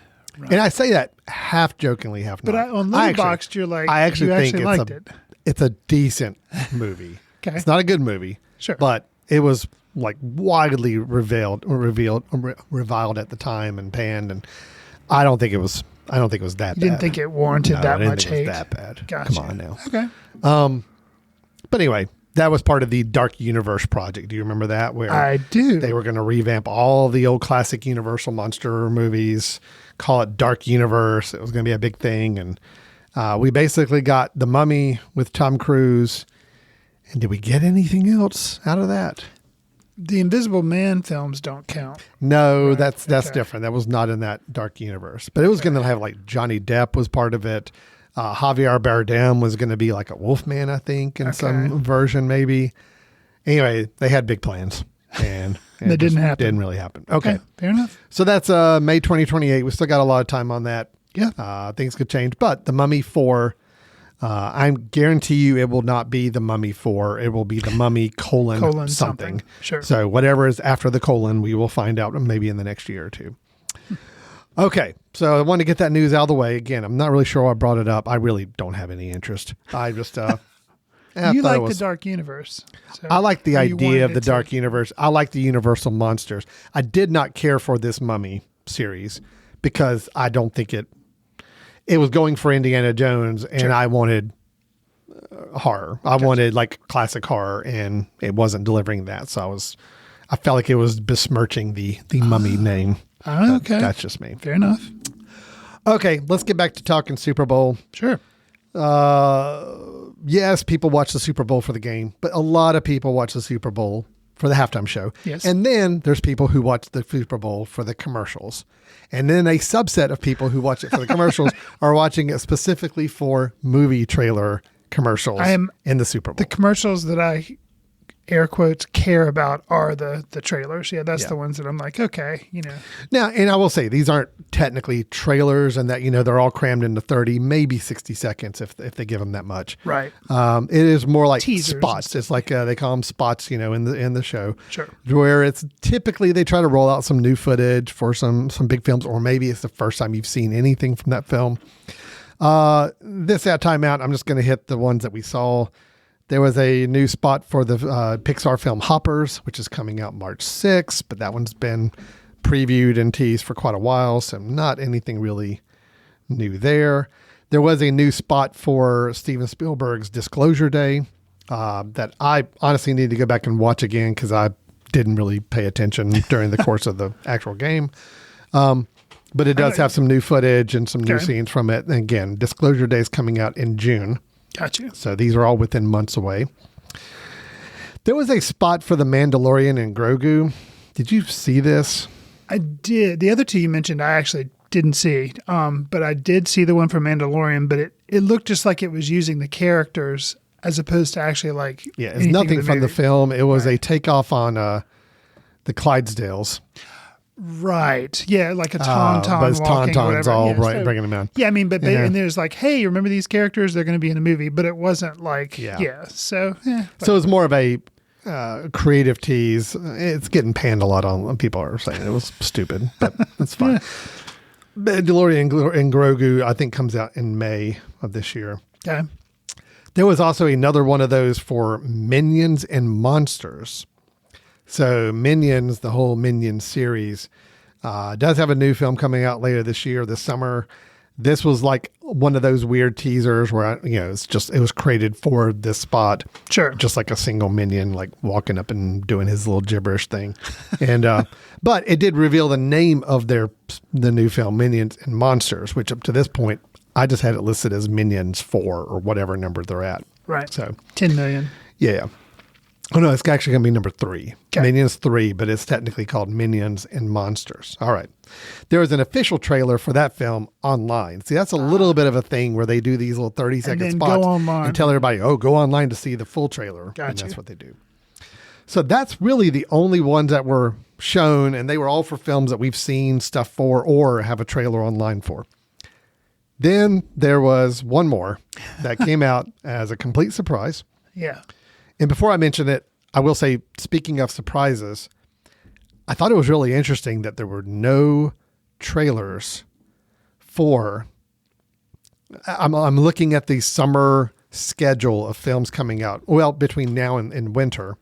And I say that half jokingly, half not. But on I actually- Letterboxd, you're like, I actually you think actually liked it's it. it's a decent movie. Okay. It's not a good movie, Sure. but it was like widely reviled at the time and panned, and I don't think it was that You bad. didn't think it warranted No, that I didn't much think it hate. was that bad. Gotcha. Come on now. Okay. But anyway, that was part of the Dark Universe project. Do you remember that? Where I do. they were going to revamp all the old classic Universal monster movies, call it Dark Universe. It was going to be a big thing. And we basically got The Mummy with Tom Cruise. And did we get anything else out of that? The Invisible Man films don't count. No, that's okay. different. That was not in that Dark Universe. But it was going to have like Johnny Depp was part of it. Javier Bardem was going to be like a Wolfman, I think, in some version maybe. Anyway, they had big plans. And That it didn't just happen. Didn't really happen. Okay. Fair enough. So that's May 2028. We still got a lot of time on that. Yeah. Things could change. But The Mummy 4, I guarantee you it will not be The Mummy 4. It will be The Mummy : Colon something. Sure. So whatever is after the colon, we will find out maybe in the next year or two. Okay. So I want to get that news out of the way. Again, I'm not really sure why I brought it up. I really don't have any interest. I just, I You thought it like was- the Dark Universe. So, I like the or you idea wanted of the it to- Dark Universe. I like the Universal monsters. I did not care for this Mummy series because I don't think it was going for Indiana Jones, and I wanted horror. I wanted like classic horror, and it wasn't delivering that. So I felt like it was besmirching the Mummy name. Okay. That's just me. Fair enough. Okay, let's get back to talking Super Bowl. Sure. Yes, people watch the Super Bowl for the game, but a lot of people watch the Super Bowl for the halftime show. Yes. And then there's people who watch the Super Bowl for the commercials. And then a subset of people who watch it for the commercials are watching it specifically for movie trailer commercials in the Super Bowl. The commercials that I air quotes care about are the trailers. Yeah, that's Yeah. the ones that I'm like, okay, you know. Now, and I will say these aren't technically trailers, and that, you know, they're all crammed into 30, maybe 60 seconds if they give them that much. Right. It is more like Teasers and spots. stuff It's like they call them spots, you know, in the show. Sure. Where it's typically they try to roll out some new footage for some big films, or maybe it's the first time you've seen anything from that film. That time out, I'm just going to hit the ones that we saw. There was a new spot for the Pixar film Hoppers, which is coming out March 6th, but that one's been previewed and teased for quite a while, so not anything really new there. There was a new spot for Steven Spielberg's Disclosure Day that I honestly need to go back and watch again because I didn't really pay attention during the course of the actual game. But it does have some new footage and some new Okay. scenes from it. And again, Disclosure Day is coming out in June. Gotcha. So these are all within months away. There was a spot for The Mandalorian and Grogu. Did you see this? I did. The other two you mentioned, I actually didn't see. But I did see the one for Mandalorian, but it looked just like it was using the characters as opposed to actually like Yeah, it's anything nothing in from the movie. film. It was a takeoff on the Clydesdales. Right. Yeah, like a tauntaun but it's walking or tauntauns whatever. all Yeah, so- bringing them down. Yeah, I mean, but Yeah. and there's like, hey, remember these characters? They're going to be in the movie, but it wasn't like, Yeah. So, yeah. So it's more of a creative tease. It's getting panned a lot on. People are saying it was stupid, but that's fine. Mandalorian and Grogu, I think, comes out in May of this year. Okay. There was also another one of those for Minions and Monsters. So Minions, the whole Minions series, does have a new film coming out later this year, this summer. This was like one of those weird teasers where, it was created for this spot. Sure. Just like a single minion, like walking up and doing his little gibberish thing. And, but it did reveal the name of the new film, Minions and Monsters, which up to this point, I just had it listed as Minions 4 or whatever number they're at. Right. So 10 million. Yeah. Oh, no, it's actually going to be number 3. Okay. Minions 3, but it's technically called Minions and Monsters. All right. There was an official trailer for that film online. See, that's a little bit of a thing where they do these little 30-second then spots go online. and tell everybody, go online to see the full trailer. Gotcha. And that's what they do. So that's really the only ones that were shown, and they were all for films that we've seen stuff for or have a trailer online for. Then there was one more that came out as a complete surprise. Yeah. And before I mention it, I will say, speaking of surprises, I thought it was really interesting that there were no trailers for. I'm looking at the summer schedule of films coming out. Well, between now and winter,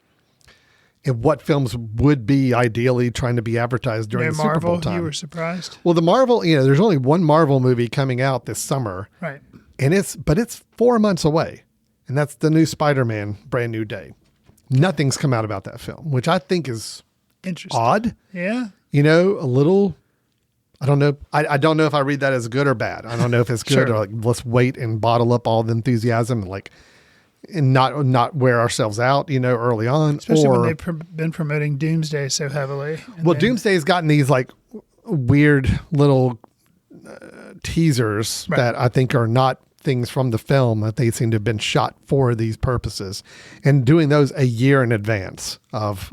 and what films would be ideally trying to be advertised during the Super Bowl Marvel, time. you were surprised? Well, the Marvel, there's only one Marvel movie coming out this summer, Right. and it's 4 months away, and that's the new Spider-Man: Brand New Day. Nothing's come out about that film, which I think is Interesting. odd. Yeah. A little. I don't know. I don't know if I read that as good or bad. I don't know if it's good Sure. or like let's wait and bottle up all the enthusiasm and not wear ourselves out, early on. Especially or when they've been promoting Doomsday so heavily. And well, then- Doomsday's gotten these like weird little teasers Right. that I think are not things from the film, that they seem to have been shot for these purposes, and doing those a year in advance of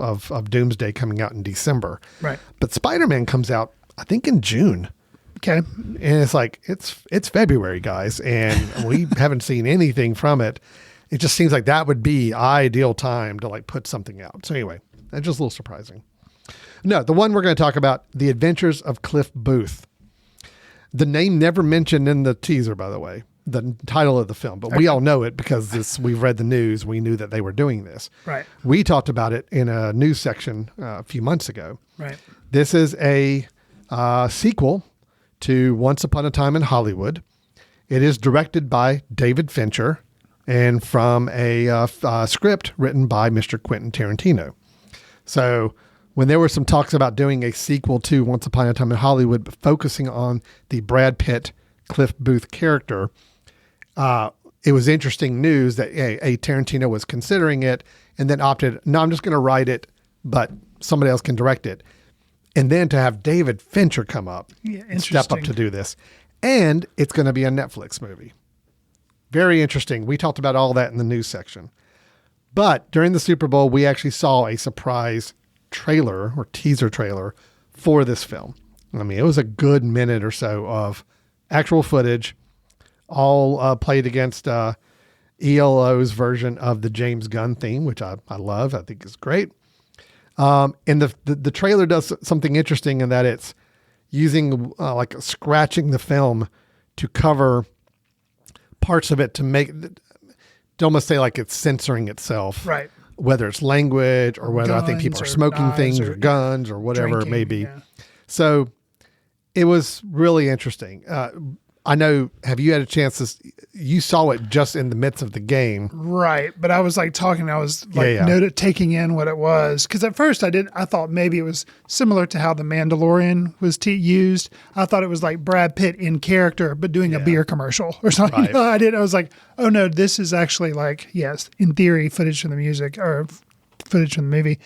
Doomsday coming out in December. Right. But Spider-Man comes out, I think, in June. Okay. And it's like, it's February, guys, and we haven't seen anything from it. It just seems like that would be ideal time to like put something out. So anyway, that's just a little surprising. No, the one we're going to talk about, The Adventures of Cliff Booth. The name never mentioned in the teaser, by the way, the title of the film, but we all know it because we've read the news. We knew that they were doing this. Right. We talked about it in a news section a few months ago. Right. This is a sequel to Once Upon a Time in Hollywood. It is directed by David Fincher and from a script written by Mr. Quentin Tarantino. So when there were some talks about doing a sequel to Once Upon a Time in Hollywood, but focusing on the Brad Pitt, Cliff Booth character, it was interesting news that Tarantino was considering it and then opted, no, I'm just going to write it, but somebody else can direct it. And then to have David Fincher come up and step up interesting. to do this. And it's going to be a Netflix movie. Very interesting. We talked about all that in the news section. But during the Super Bowl, we actually saw a surprise trailer or teaser trailer for this film. I mean, it was a good minute or so of actual footage, all played against ELO's version of the James Gunn theme, which I love. I think is great. And the trailer does something interesting in that it's using like scratching the film to cover parts of it to make to almost say like it's censoring itself. Right. Whether it's language or whether I think people are Guns or smoking knives things or or guns or whatever it may drinking, be. yeah. So it was really interesting. I know, have you had a chance you saw it just in the midst of the game. Right. But I was like talking, I was like taking in what it was. Because at first I thought maybe it was similar to how The Mandalorian was used. I thought it was like Brad Pitt in character, but doing a beer commercial or something. Right. I was like, oh no, this is actually like, yes, in theory, footage from the music or footage from the movie.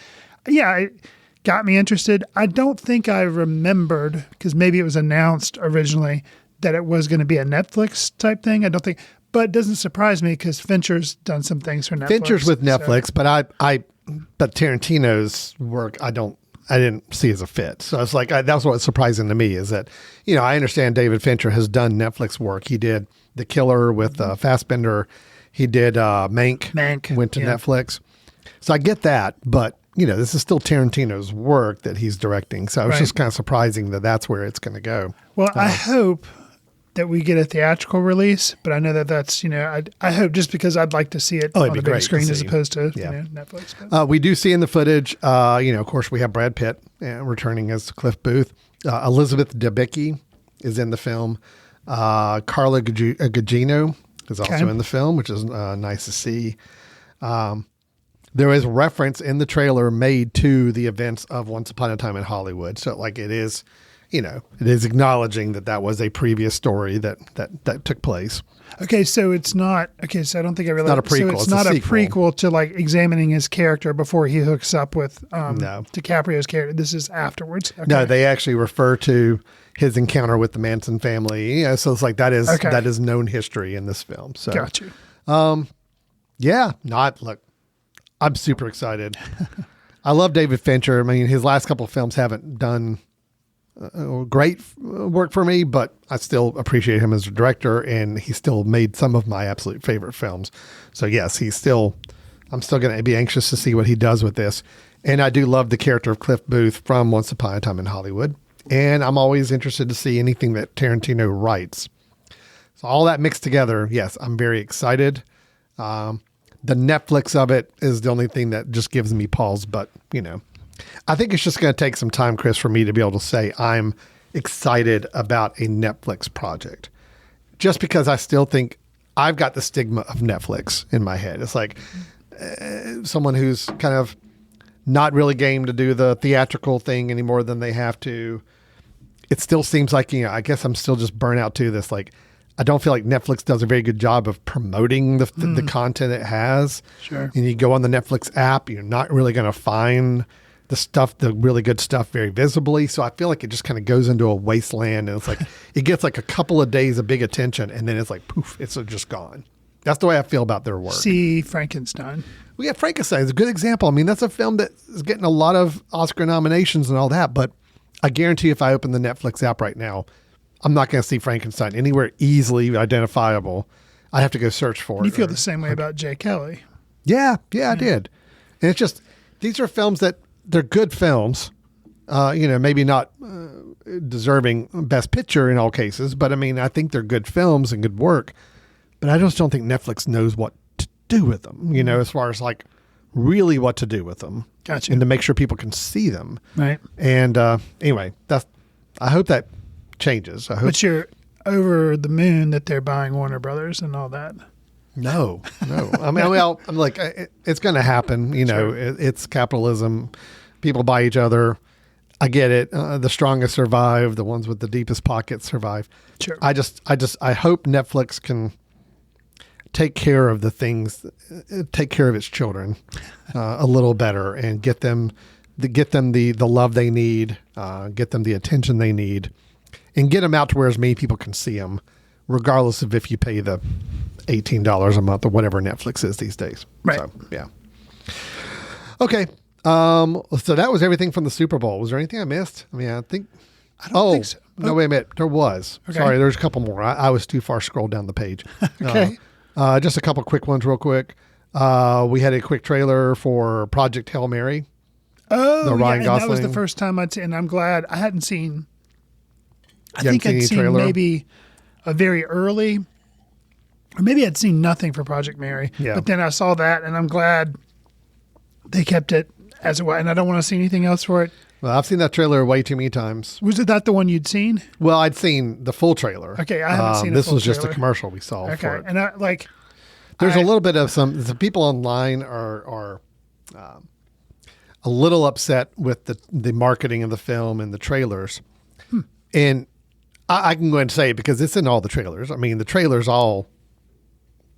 Yeah. It got me interested. I don't think I remembered, because maybe it was announced originally that it was going to be a Netflix type thing. I don't think, but it doesn't surprise me because Fincher's done some things for Netflix. Fincher's with so- Netflix, but Tarantino's work, I didn't see as a fit. So it's like, that's what's surprising to me is that, I understand David Fincher has done Netflix work. He did The Killer with Fassbender. He did Mank. Went to Netflix. So I get that, but this is still Tarantino's work that he's directing. So it's just kind of surprising that that's where it's going to go. Well, I hope that we get a theatrical release, but I know that that's, I hope just because I'd like to see it on it'd be the big great to screen as see. opposed to Yeah. Netflix. But. We do see in the footage, of course, we have Brad Pitt returning as Cliff Booth. Elizabeth Debicki is in the film. Carla Gugino is also Okay. in the film, which is nice to see. There is reference in the trailer made to the events of Once Upon a Time in Hollywood. So like it is, it is acknowledging that was a previous story that took place. Okay, so it's not. Okay, so I don't think I realized. not a prequel, So it's it's a not a sequel. prequel to like examining his character before he hooks up with No. DiCaprio's character. This is afterwards. Okay. No, they actually refer to his encounter with the Manson family. So it's like that is known history in this film. So got you. look, I'm super excited. I love David Fincher. I mean, his last couple of films haven't done great work for me, but I still appreciate him as a director, and he still made some of my absolute favorite films. So yes, I'm still going to be anxious to see what he does with this. And I do love the character of Cliff Booth from Once Upon a Time in Hollywood. And I'm always interested to see anything that Tarantino writes. So all that mixed together, yes, I'm very excited. The Netflix of it is the only thing that just gives me pause, but I think it's just going to take some time, Chris, for me to be able to say I'm excited about a Netflix project. Just because I still think I've got the stigma of Netflix in my head. It's like someone who's kind of not really game to do the theatrical thing any more than they have to. It still seems like, I guess I'm still just burnt out to this. Like, I don't feel like Netflix does a very good job of promoting the content it has. Sure. And you go on the Netflix app, you're not really going to find the really good stuff very visibly. So I feel like it just kind of goes into a wasteland, and it's like, it gets like a couple of days of big attention, and then it's like, poof, it's just gone. That's the way I feel about their work. See Frankenstein. Well, yeah, Frankenstein is a good example. I mean, that's a film that is getting a lot of Oscar nominations and all that, but I guarantee if I open the Netflix app right now, I'm not going to see Frankenstein anywhere easily identifiable. I have to go search for it. You feel the same way about Jay Kelly. Yeah, I did. And it's just, these are films that they're good films, maybe not deserving Best Picture in all cases, but I mean, I think they're good films and good work, but I just don't think Netflix knows what to do with them, as far as like really what to do with them. Gotcha. And to make sure people can see them. Right. And anyway, I hope that changes. I hope. But you're over the moon that they're buying Warner Brothers and all that. No. I mean, well, I'm like, it's going to happen. Sure. It's capitalism. People buy each other. I get it. The strongest survive. The ones with the deepest pockets survive. Sure. I hope Netflix can take care of take care of its children a little better, and get them the love they need, get them the attention they need, and get them out to where as many people can see them, regardless of if you pay the $18 a month or whatever Netflix is these days. Right. So, yeah. Okay. So that was everything from the Super Bowl. Was there anything I missed? I mean, I don't think so. No, wait a minute. There was. Okay. Sorry, there's a couple more. I was too far scrolled down the page. Okay. Just a couple quick ones real quick. We had a quick trailer for Project Hail Mary. Oh, The Ryan and that was the Gosling. first time I'd seen, and I'm glad I hadn't seen. I You hadn't think seen I'd any seen trailer? maybe a very early, or maybe I'd seen nothing for Project Mary. Yeah. But then I saw that, and I'm glad they kept it as it was, and I don't want to see anything else for it. Well, I've seen that trailer way too many times. Was it that the one you'd seen? Well, I'd seen the full trailer. Okay, I haven't seen a this full was just a trailer. commercial we saw Okay, for it. and I like. There's a little bit of the people online are a little upset with the marketing of the film and the trailers. And I can go ahead and say it because it's in all the trailers. I mean, the trailers all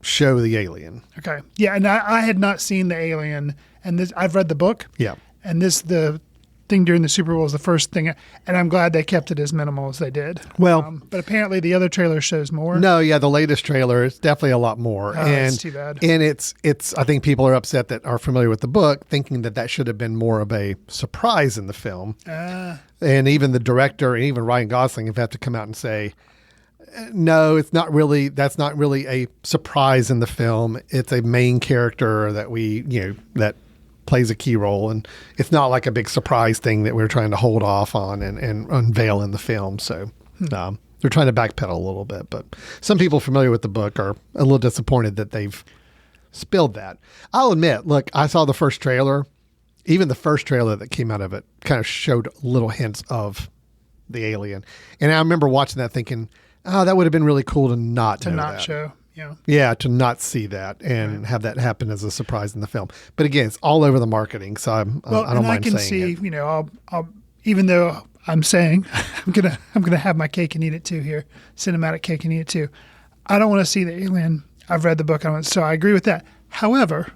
show the alien. Okay, yeah, and I had not seen the Alien, and this I've read the book. Yeah. And the thing during the Super Bowl was the first thing, and I'm glad they kept it as minimal as they did. Well- but apparently the other trailer shows more. No, yeah, the latest trailer is definitely a lot more. Oh, and that's too bad. And it's I think people are upset that are familiar with the book, thinking that should have been more of a surprise in the film. And even the director and even Ryan Gosling have had to come out and say, no, it's not really. That's not really a surprise in the film. It's a main character that that plays a key role, and it's not like a big surprise thing that we're trying to hold off on and unveil in the film. So they're trying to backpedal a little bit, but some people familiar with the book are a little disappointed that they've spilled that. I'll admit, look, I saw the first trailer. Even the first trailer that came out of it kind of showed little hints of the alien. And I remember watching that thinking, oh, that would have been really cool to not to know not that. show. Yeah. Yeah, to not see that and have that happen as a surprise in the film. But again, it's all over the marketing, so I don't mind I can saying see, it. I'll even though I'm saying I'm gonna have my cake and eat it too here, cinematic cake and eat it too. I don't want to see the alien. I've read the book, so I agree with that. However,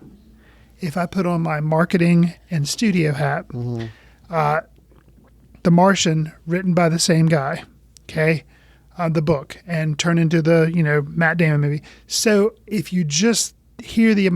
if I put on my marketing and studio hat, The Martian, written by the same guy, okay, the book, and turn into the Matt Damon movie. So if you just hear the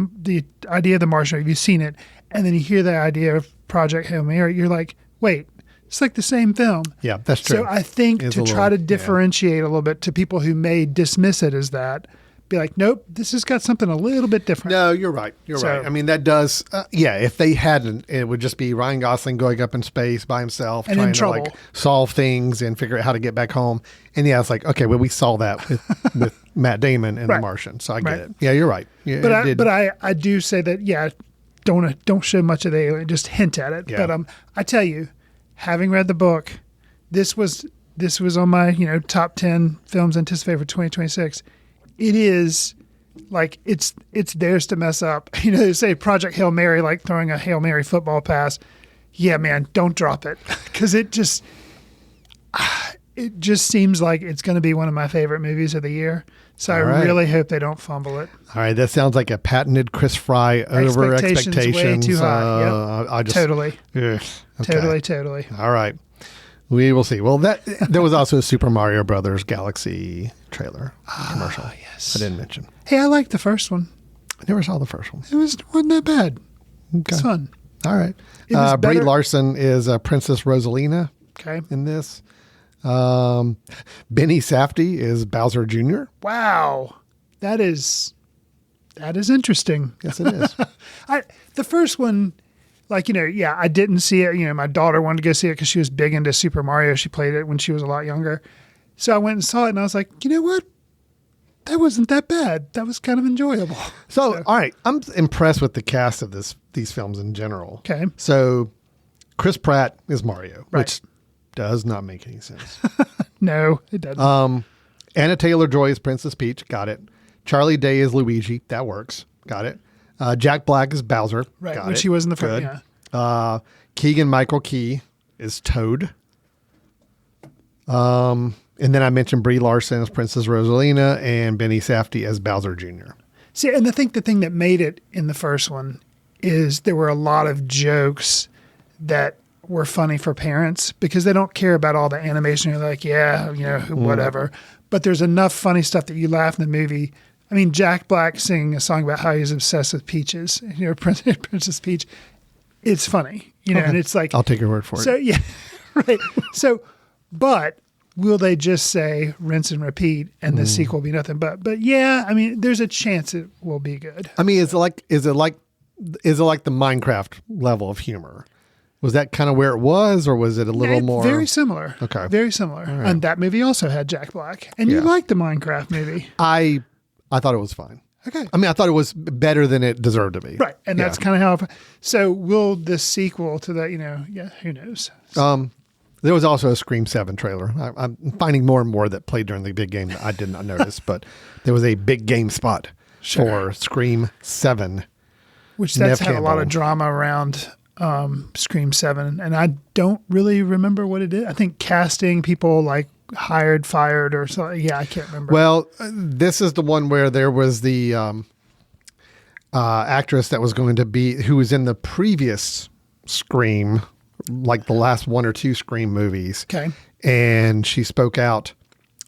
idea of The Martian, if you've seen it, and then you hear the idea of Project Hail Mary, you're like, wait, it's like the same film. Yeah, that's true. So I think It's to a try little- to differentiate a little bit to people who may dismiss it as that, be like, nope, this has got something a little bit different. No, you're right. You're So- right. I mean, that does, if they hadn't, it would just be Ryan Gosling going up in space by himself, And in trying to trouble. like solve things and figure out how to get back home. And yeah, it's like, okay, well, we saw that with Matt Damon and Right. The Martian. So I get Right. it. Yeah, you're right. Yeah, But it did. I do say that, don't show much of the alien, just hint at it. Yeah. But I tell you, having read the book, this was on my top 10 films anticipated for 2026. It is like it's theirs to mess up. They say Project Hail Mary, like throwing a Hail Mary football pass. Yeah, man, don't drop it because it just seems like it's going to be one of my favorite movies of the year. So I All right. really hope they don't fumble it. All right, that sounds like a patented Chris Fry over Expectations way expectations. too high. Yep. I just Totally. Ugh, okay. Totally. All right. We will see. Well, there was also a Super Mario Brothers Galaxy trailer commercial. Yes. I didn't mention. Hey, I liked the first one. I never saw the first one. Wasn't that bad. Okay. It's fun. All right. It was Brie better- Larson is Princess Rosalina Okay. in this. Benny Safdie is Bowser Jr. Wow. That is interesting. Yes, it is. The first one, I didn't see it. My daughter wanted to go see it because she was big into Super Mario. She played it when she was a lot younger. So I went and saw it and I was like, you know what? That wasn't that bad. That was kind of enjoyable. So, all right. I'm impressed with the cast of these films in general. Okay. So, Chris Pratt is Mario, Right. which does not make any sense. No, it doesn't. Anna Taylor-Joy is Princess Peach. Got it. Charlie Day is Luigi. That works. Got it. Jack Black is Bowser. Right, Got which it. he was in the first. Good. Yeah. Keegan-Michael Key is Toad. And then I mentioned Brie Larson as Princess Rosalina and Benny Safdie as Bowser Jr. See, and I think the thing that made it in the first one is there were a lot of jokes that were funny for parents because they don't care about all the animation. You're like, whatever. But there's enough funny stuff that you laugh in the movie. I mean, Jack Black singing a song about how he's obsessed with peaches, Princess Peach. It's funny, and it's like, I'll take your word for so it. yeah, right. So, but will they just say rinse and repeat and the sequel be nothing but yeah, I mean, there's a chance it will be good. I mean, is it like the Minecraft level of humor? Was that kind of where it was, or was it a little more Very similar. Okay. Very similar. right. And that movie also had Jack Black. And you Yeah. liked the Minecraft movie. I thought it was fine. Okay. I mean, I thought it was better than it deserved to be. Right. And that's kind of how. So will the sequel to that, who knows? There was also a Scream 7 trailer. I'm finding more and more that played during the big game that I did not notice, but there was a big game spot for Scream 7. Which that's Nev had a lot Campbell. of drama around Scream 7. And I don't really remember what it is. I think casting people like hired, fired, or something. Yeah, I can't remember. Well, this is the one where there was the actress that was going to be, who was in the previous Scream, like the last one or two Scream movies. Okay. And she spoke out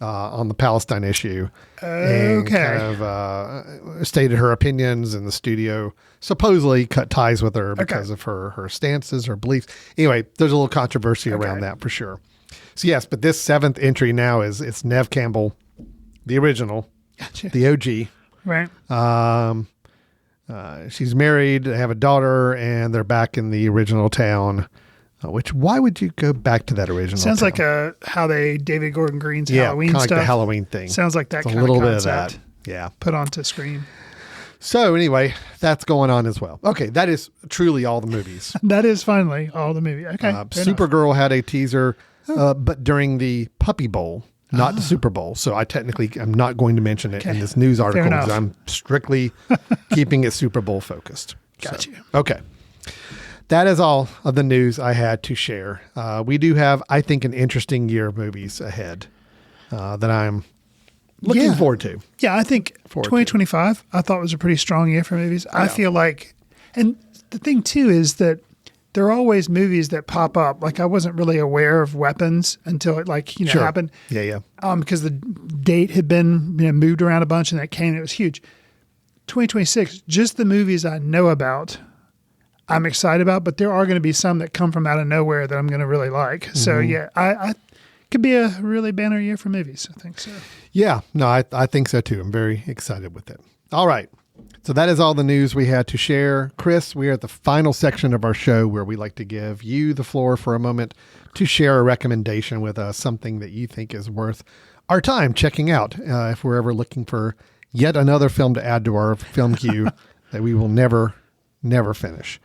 on the Palestine issue. And Okay. kind of stated her opinions, and the studio supposedly cut ties with her because of her stances, her beliefs. Anyway, there's a little controversy around that for sure. So yes, but this seventh entry now it's Nev Campbell, the original, Gotcha. the OG. Right. She's married, they have a daughter, and they're back in the original town. Why would you go back to that original Sounds town? like how they David Gordon Green's yeah, Halloween kind of stuff. like the Halloween thing. Sounds like that It's a kind little of bit concept of that. Yeah. put onto screen. So anyway, that's going on as well. Okay, that is truly all the movies. That is finally all the movie. Okay. fair enough. Supergirl had a teaser, but during the Puppy Bowl, not the Super Bowl. So I technically am not going to mention it in this news article because I'm strictly keeping it Super Bowl focused. Got you. Okay. That is all of the news I had to share. We do have, I think, an interesting year of movies ahead that I'm looking forward to. Yeah, I think 2025, I thought was a pretty strong year for movies. I feel like, and the thing too is that there are always movies that pop up. Like I wasn't really aware of Weapons until it happened. Yeah. Because the date had been moved around a bunch and that came and it was huge. 2026, just the movies I know about, I'm excited about, but there are going to be some that come from out of nowhere that I'm going to really like. Mm-hmm. So yeah, I could be a really banner year for movies. I think so. Yeah, no, I think so too. I'm very excited with it. All right. So that is all the news we had to share. Chris, we are at the final section of our show where we like to give you the floor for a moment to share a recommendation with us, something that you think is worth our time checking out. If we're ever looking for yet another film to add to our film queue that we will never finish.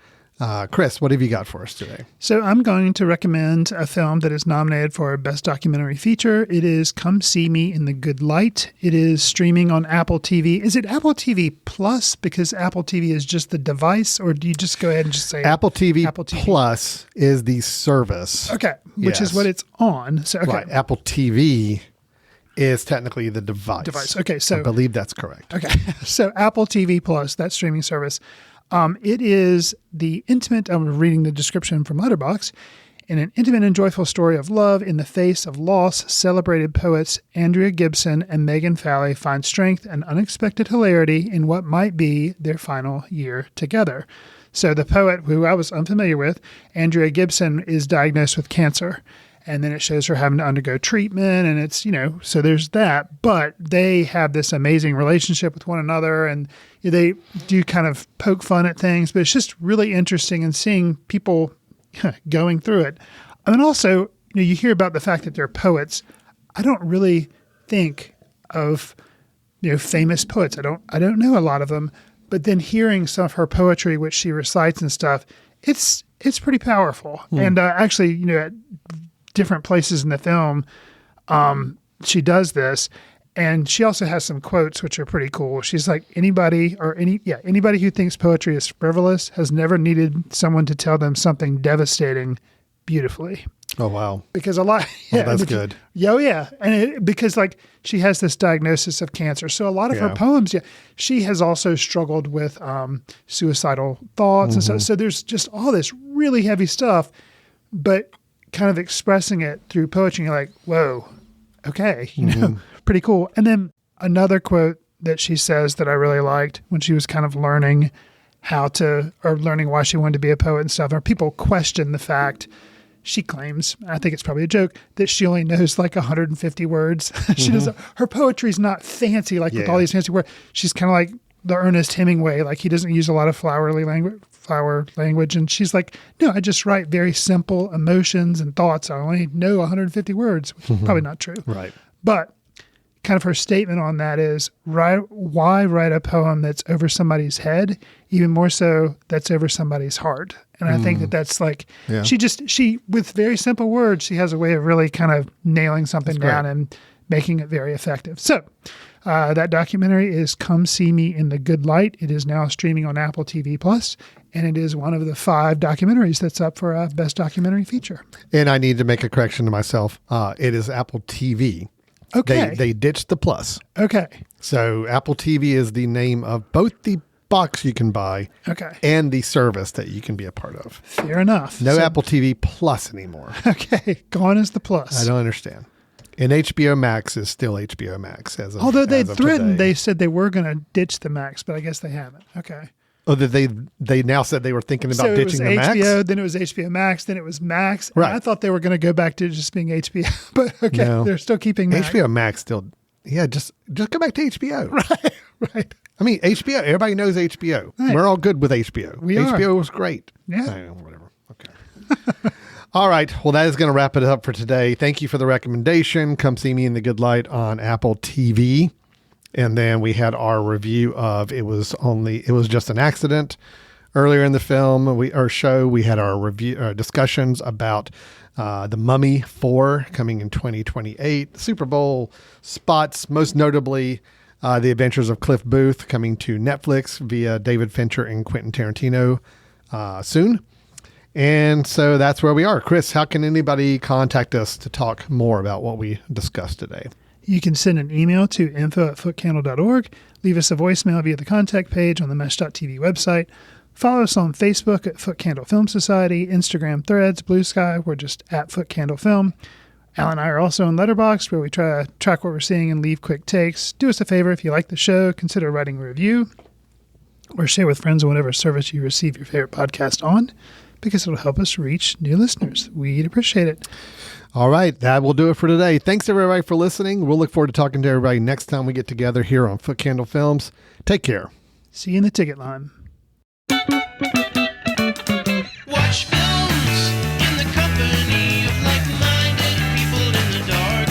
Chris, what have you got for us today? So I'm going to recommend a film that is nominated for Best Documentary Feature. It is Come See Me in the Good Light. It is streaming on Apple TV. Is it Apple TV Plus because Apple TV is just the device, or do you just go ahead and just say Apple TV Plus is the service. Okay, which is what it's on. So okay. Right. Apple TV is technically the device. Okay, so I believe that's correct. Okay, so Apple TV Plus, that streaming service. It is the intimate, I'm reading the description from Letterboxd, in an intimate and joyful story of love in the face of loss, celebrated poets Andrea Gibson and Megan Falley find strength and unexpected hilarity in what might be their final year together. So the poet, who I was unfamiliar with, Andrea Gibson, is diagnosed with cancer. And then it shows her having to undergo treatment, and it's, so there's that. But they have this amazing relationship with one another, and they do kind of poke fun at things, but it's just really interesting and seeing people going through it. And then also, you hear about the fact that they're poets. I don't really think of, famous poets. I don't know a lot of them, but then hearing some of her poetry, which she recites and stuff, it's pretty powerful. And actually, at different places in the film, she does this, and she also has some quotes which are pretty cool. She's like, anybody who thinks poetry is frivolous has never needed someone to tell them something devastating beautifully. Oh wow! Because a lot, that's good. Yeah, and because she has this diagnosis of cancer, so a lot of her poems, she has also struggled with suicidal thoughts and stuff. So there's just all this really heavy stuff, but kind of expressing it through poetry. You're like, whoa, okay, pretty cool. And then another quote that she says that I really liked when she was kind of learning learning why she wanted to be a poet and stuff, or people question the fact, she claims, I think it's probably a joke, that she only knows 150 words. She doesn't, her poetry's not fancy, with all these fancy words. She's kind of like the Ernest Hemingway, he doesn't use a lot of flower language. And she's like, no, I just write very simple emotions and thoughts. I only know 150 words, which is probably not true. Right. But kind of her statement on that is, why write a poem that's over somebody's head, even more so that's over somebody's heart? And I think that's she, with very simple words, she has a way of really kind of nailing something down and making it very effective. So that documentary is Come See Me in the Good Light. It is now streaming on Apple TV Plus, and it is one of the 5 documentaries that's up for a Best Documentary Feature. And I need to make a correction to myself. It is Apple TV. Okay. They ditched the Plus. Okay. So Apple TV is the name of both the box you can buy and the service that you can be a part of. Fair enough. No Apple TV Plus anymore. Okay. Gone is the Plus. I don't understand. And HBO Max is still HBO Max. Although they threatened, they said they were going to ditch the Max, but I guess they haven't. Okay. Oh, they now said they were thinking about ditching the Max? HBO, then it was HBO Max, then it was Max. Right. I thought they were going to go back to just being HBO, but okay, they're still keeping Max. HBO Max still, just go back to HBO. Right. I mean, HBO, everybody knows HBO. Right. We're all good with HBO. HBO was great. Yeah. I know, whatever. Okay. All right. Well, that is going to wrap it up for today. Thank you for the recommendation. Come See Me in the Good Light on Apple TV. And then we had our review of It Was Just an Accident, Earlier in the film, we had our review discussions about The Mummy 4 coming in 2028. Super Bowl spots, most notably The Adventures of Cliff Booth coming to Netflix via David Fincher and Quentin Tarantino soon. And so that's where we are. Chris, how can anybody contact us to talk more about what we discussed today? You can send an email to info@footcandle.org, leave us a voicemail via the contact page on the Mesh.tv website, follow us on Facebook at Foot Candle Film Society, Instagram, Threads, Blue Sky, we're just at Foot Candle Film. Al and I are also on Letterboxd, where we try to track what we're seeing and leave quick takes. Do us a favor, if you like the show, consider writing a review or share with friends on whatever service you receive your favorite podcast on, because it'll help us reach new listeners. We'd appreciate it. All right, that will do it for today. Thanks everybody for listening. We'll look forward to talking to everybody next time we get together here on Foot Candle Films. Take care. See you in the ticket line. Watch films in the company of like-minded people in the dark.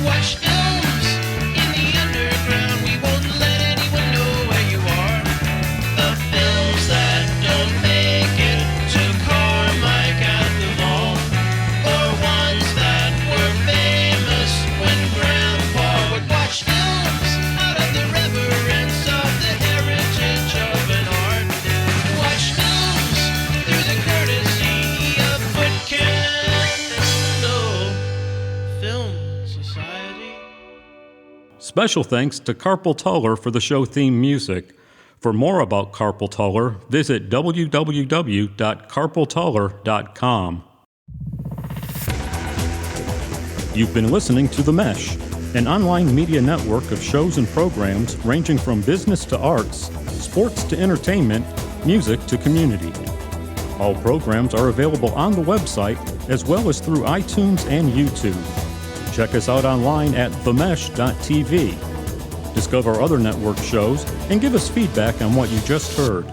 Watch films in the underground. We won't let anyone know where you are. The films that don't make it to Carmike at the mall, or ones that were famous when Grandpa would watch films out of the reverence of the heritage of an art. Watch films through the courtesy of Foot Candle Film Society. Special thanks to Carpal Tuller for the show theme music. For more about Carpal Tuller, visit www.carpaltuller.com. You've been listening to The Mesh, an online media network of shows and programs ranging from business to arts, sports to entertainment, music to community. All programs are available on the website as well as through iTunes and YouTube. Check us out online at themesh.tv. Discover other network shows and give us feedback on what you just heard.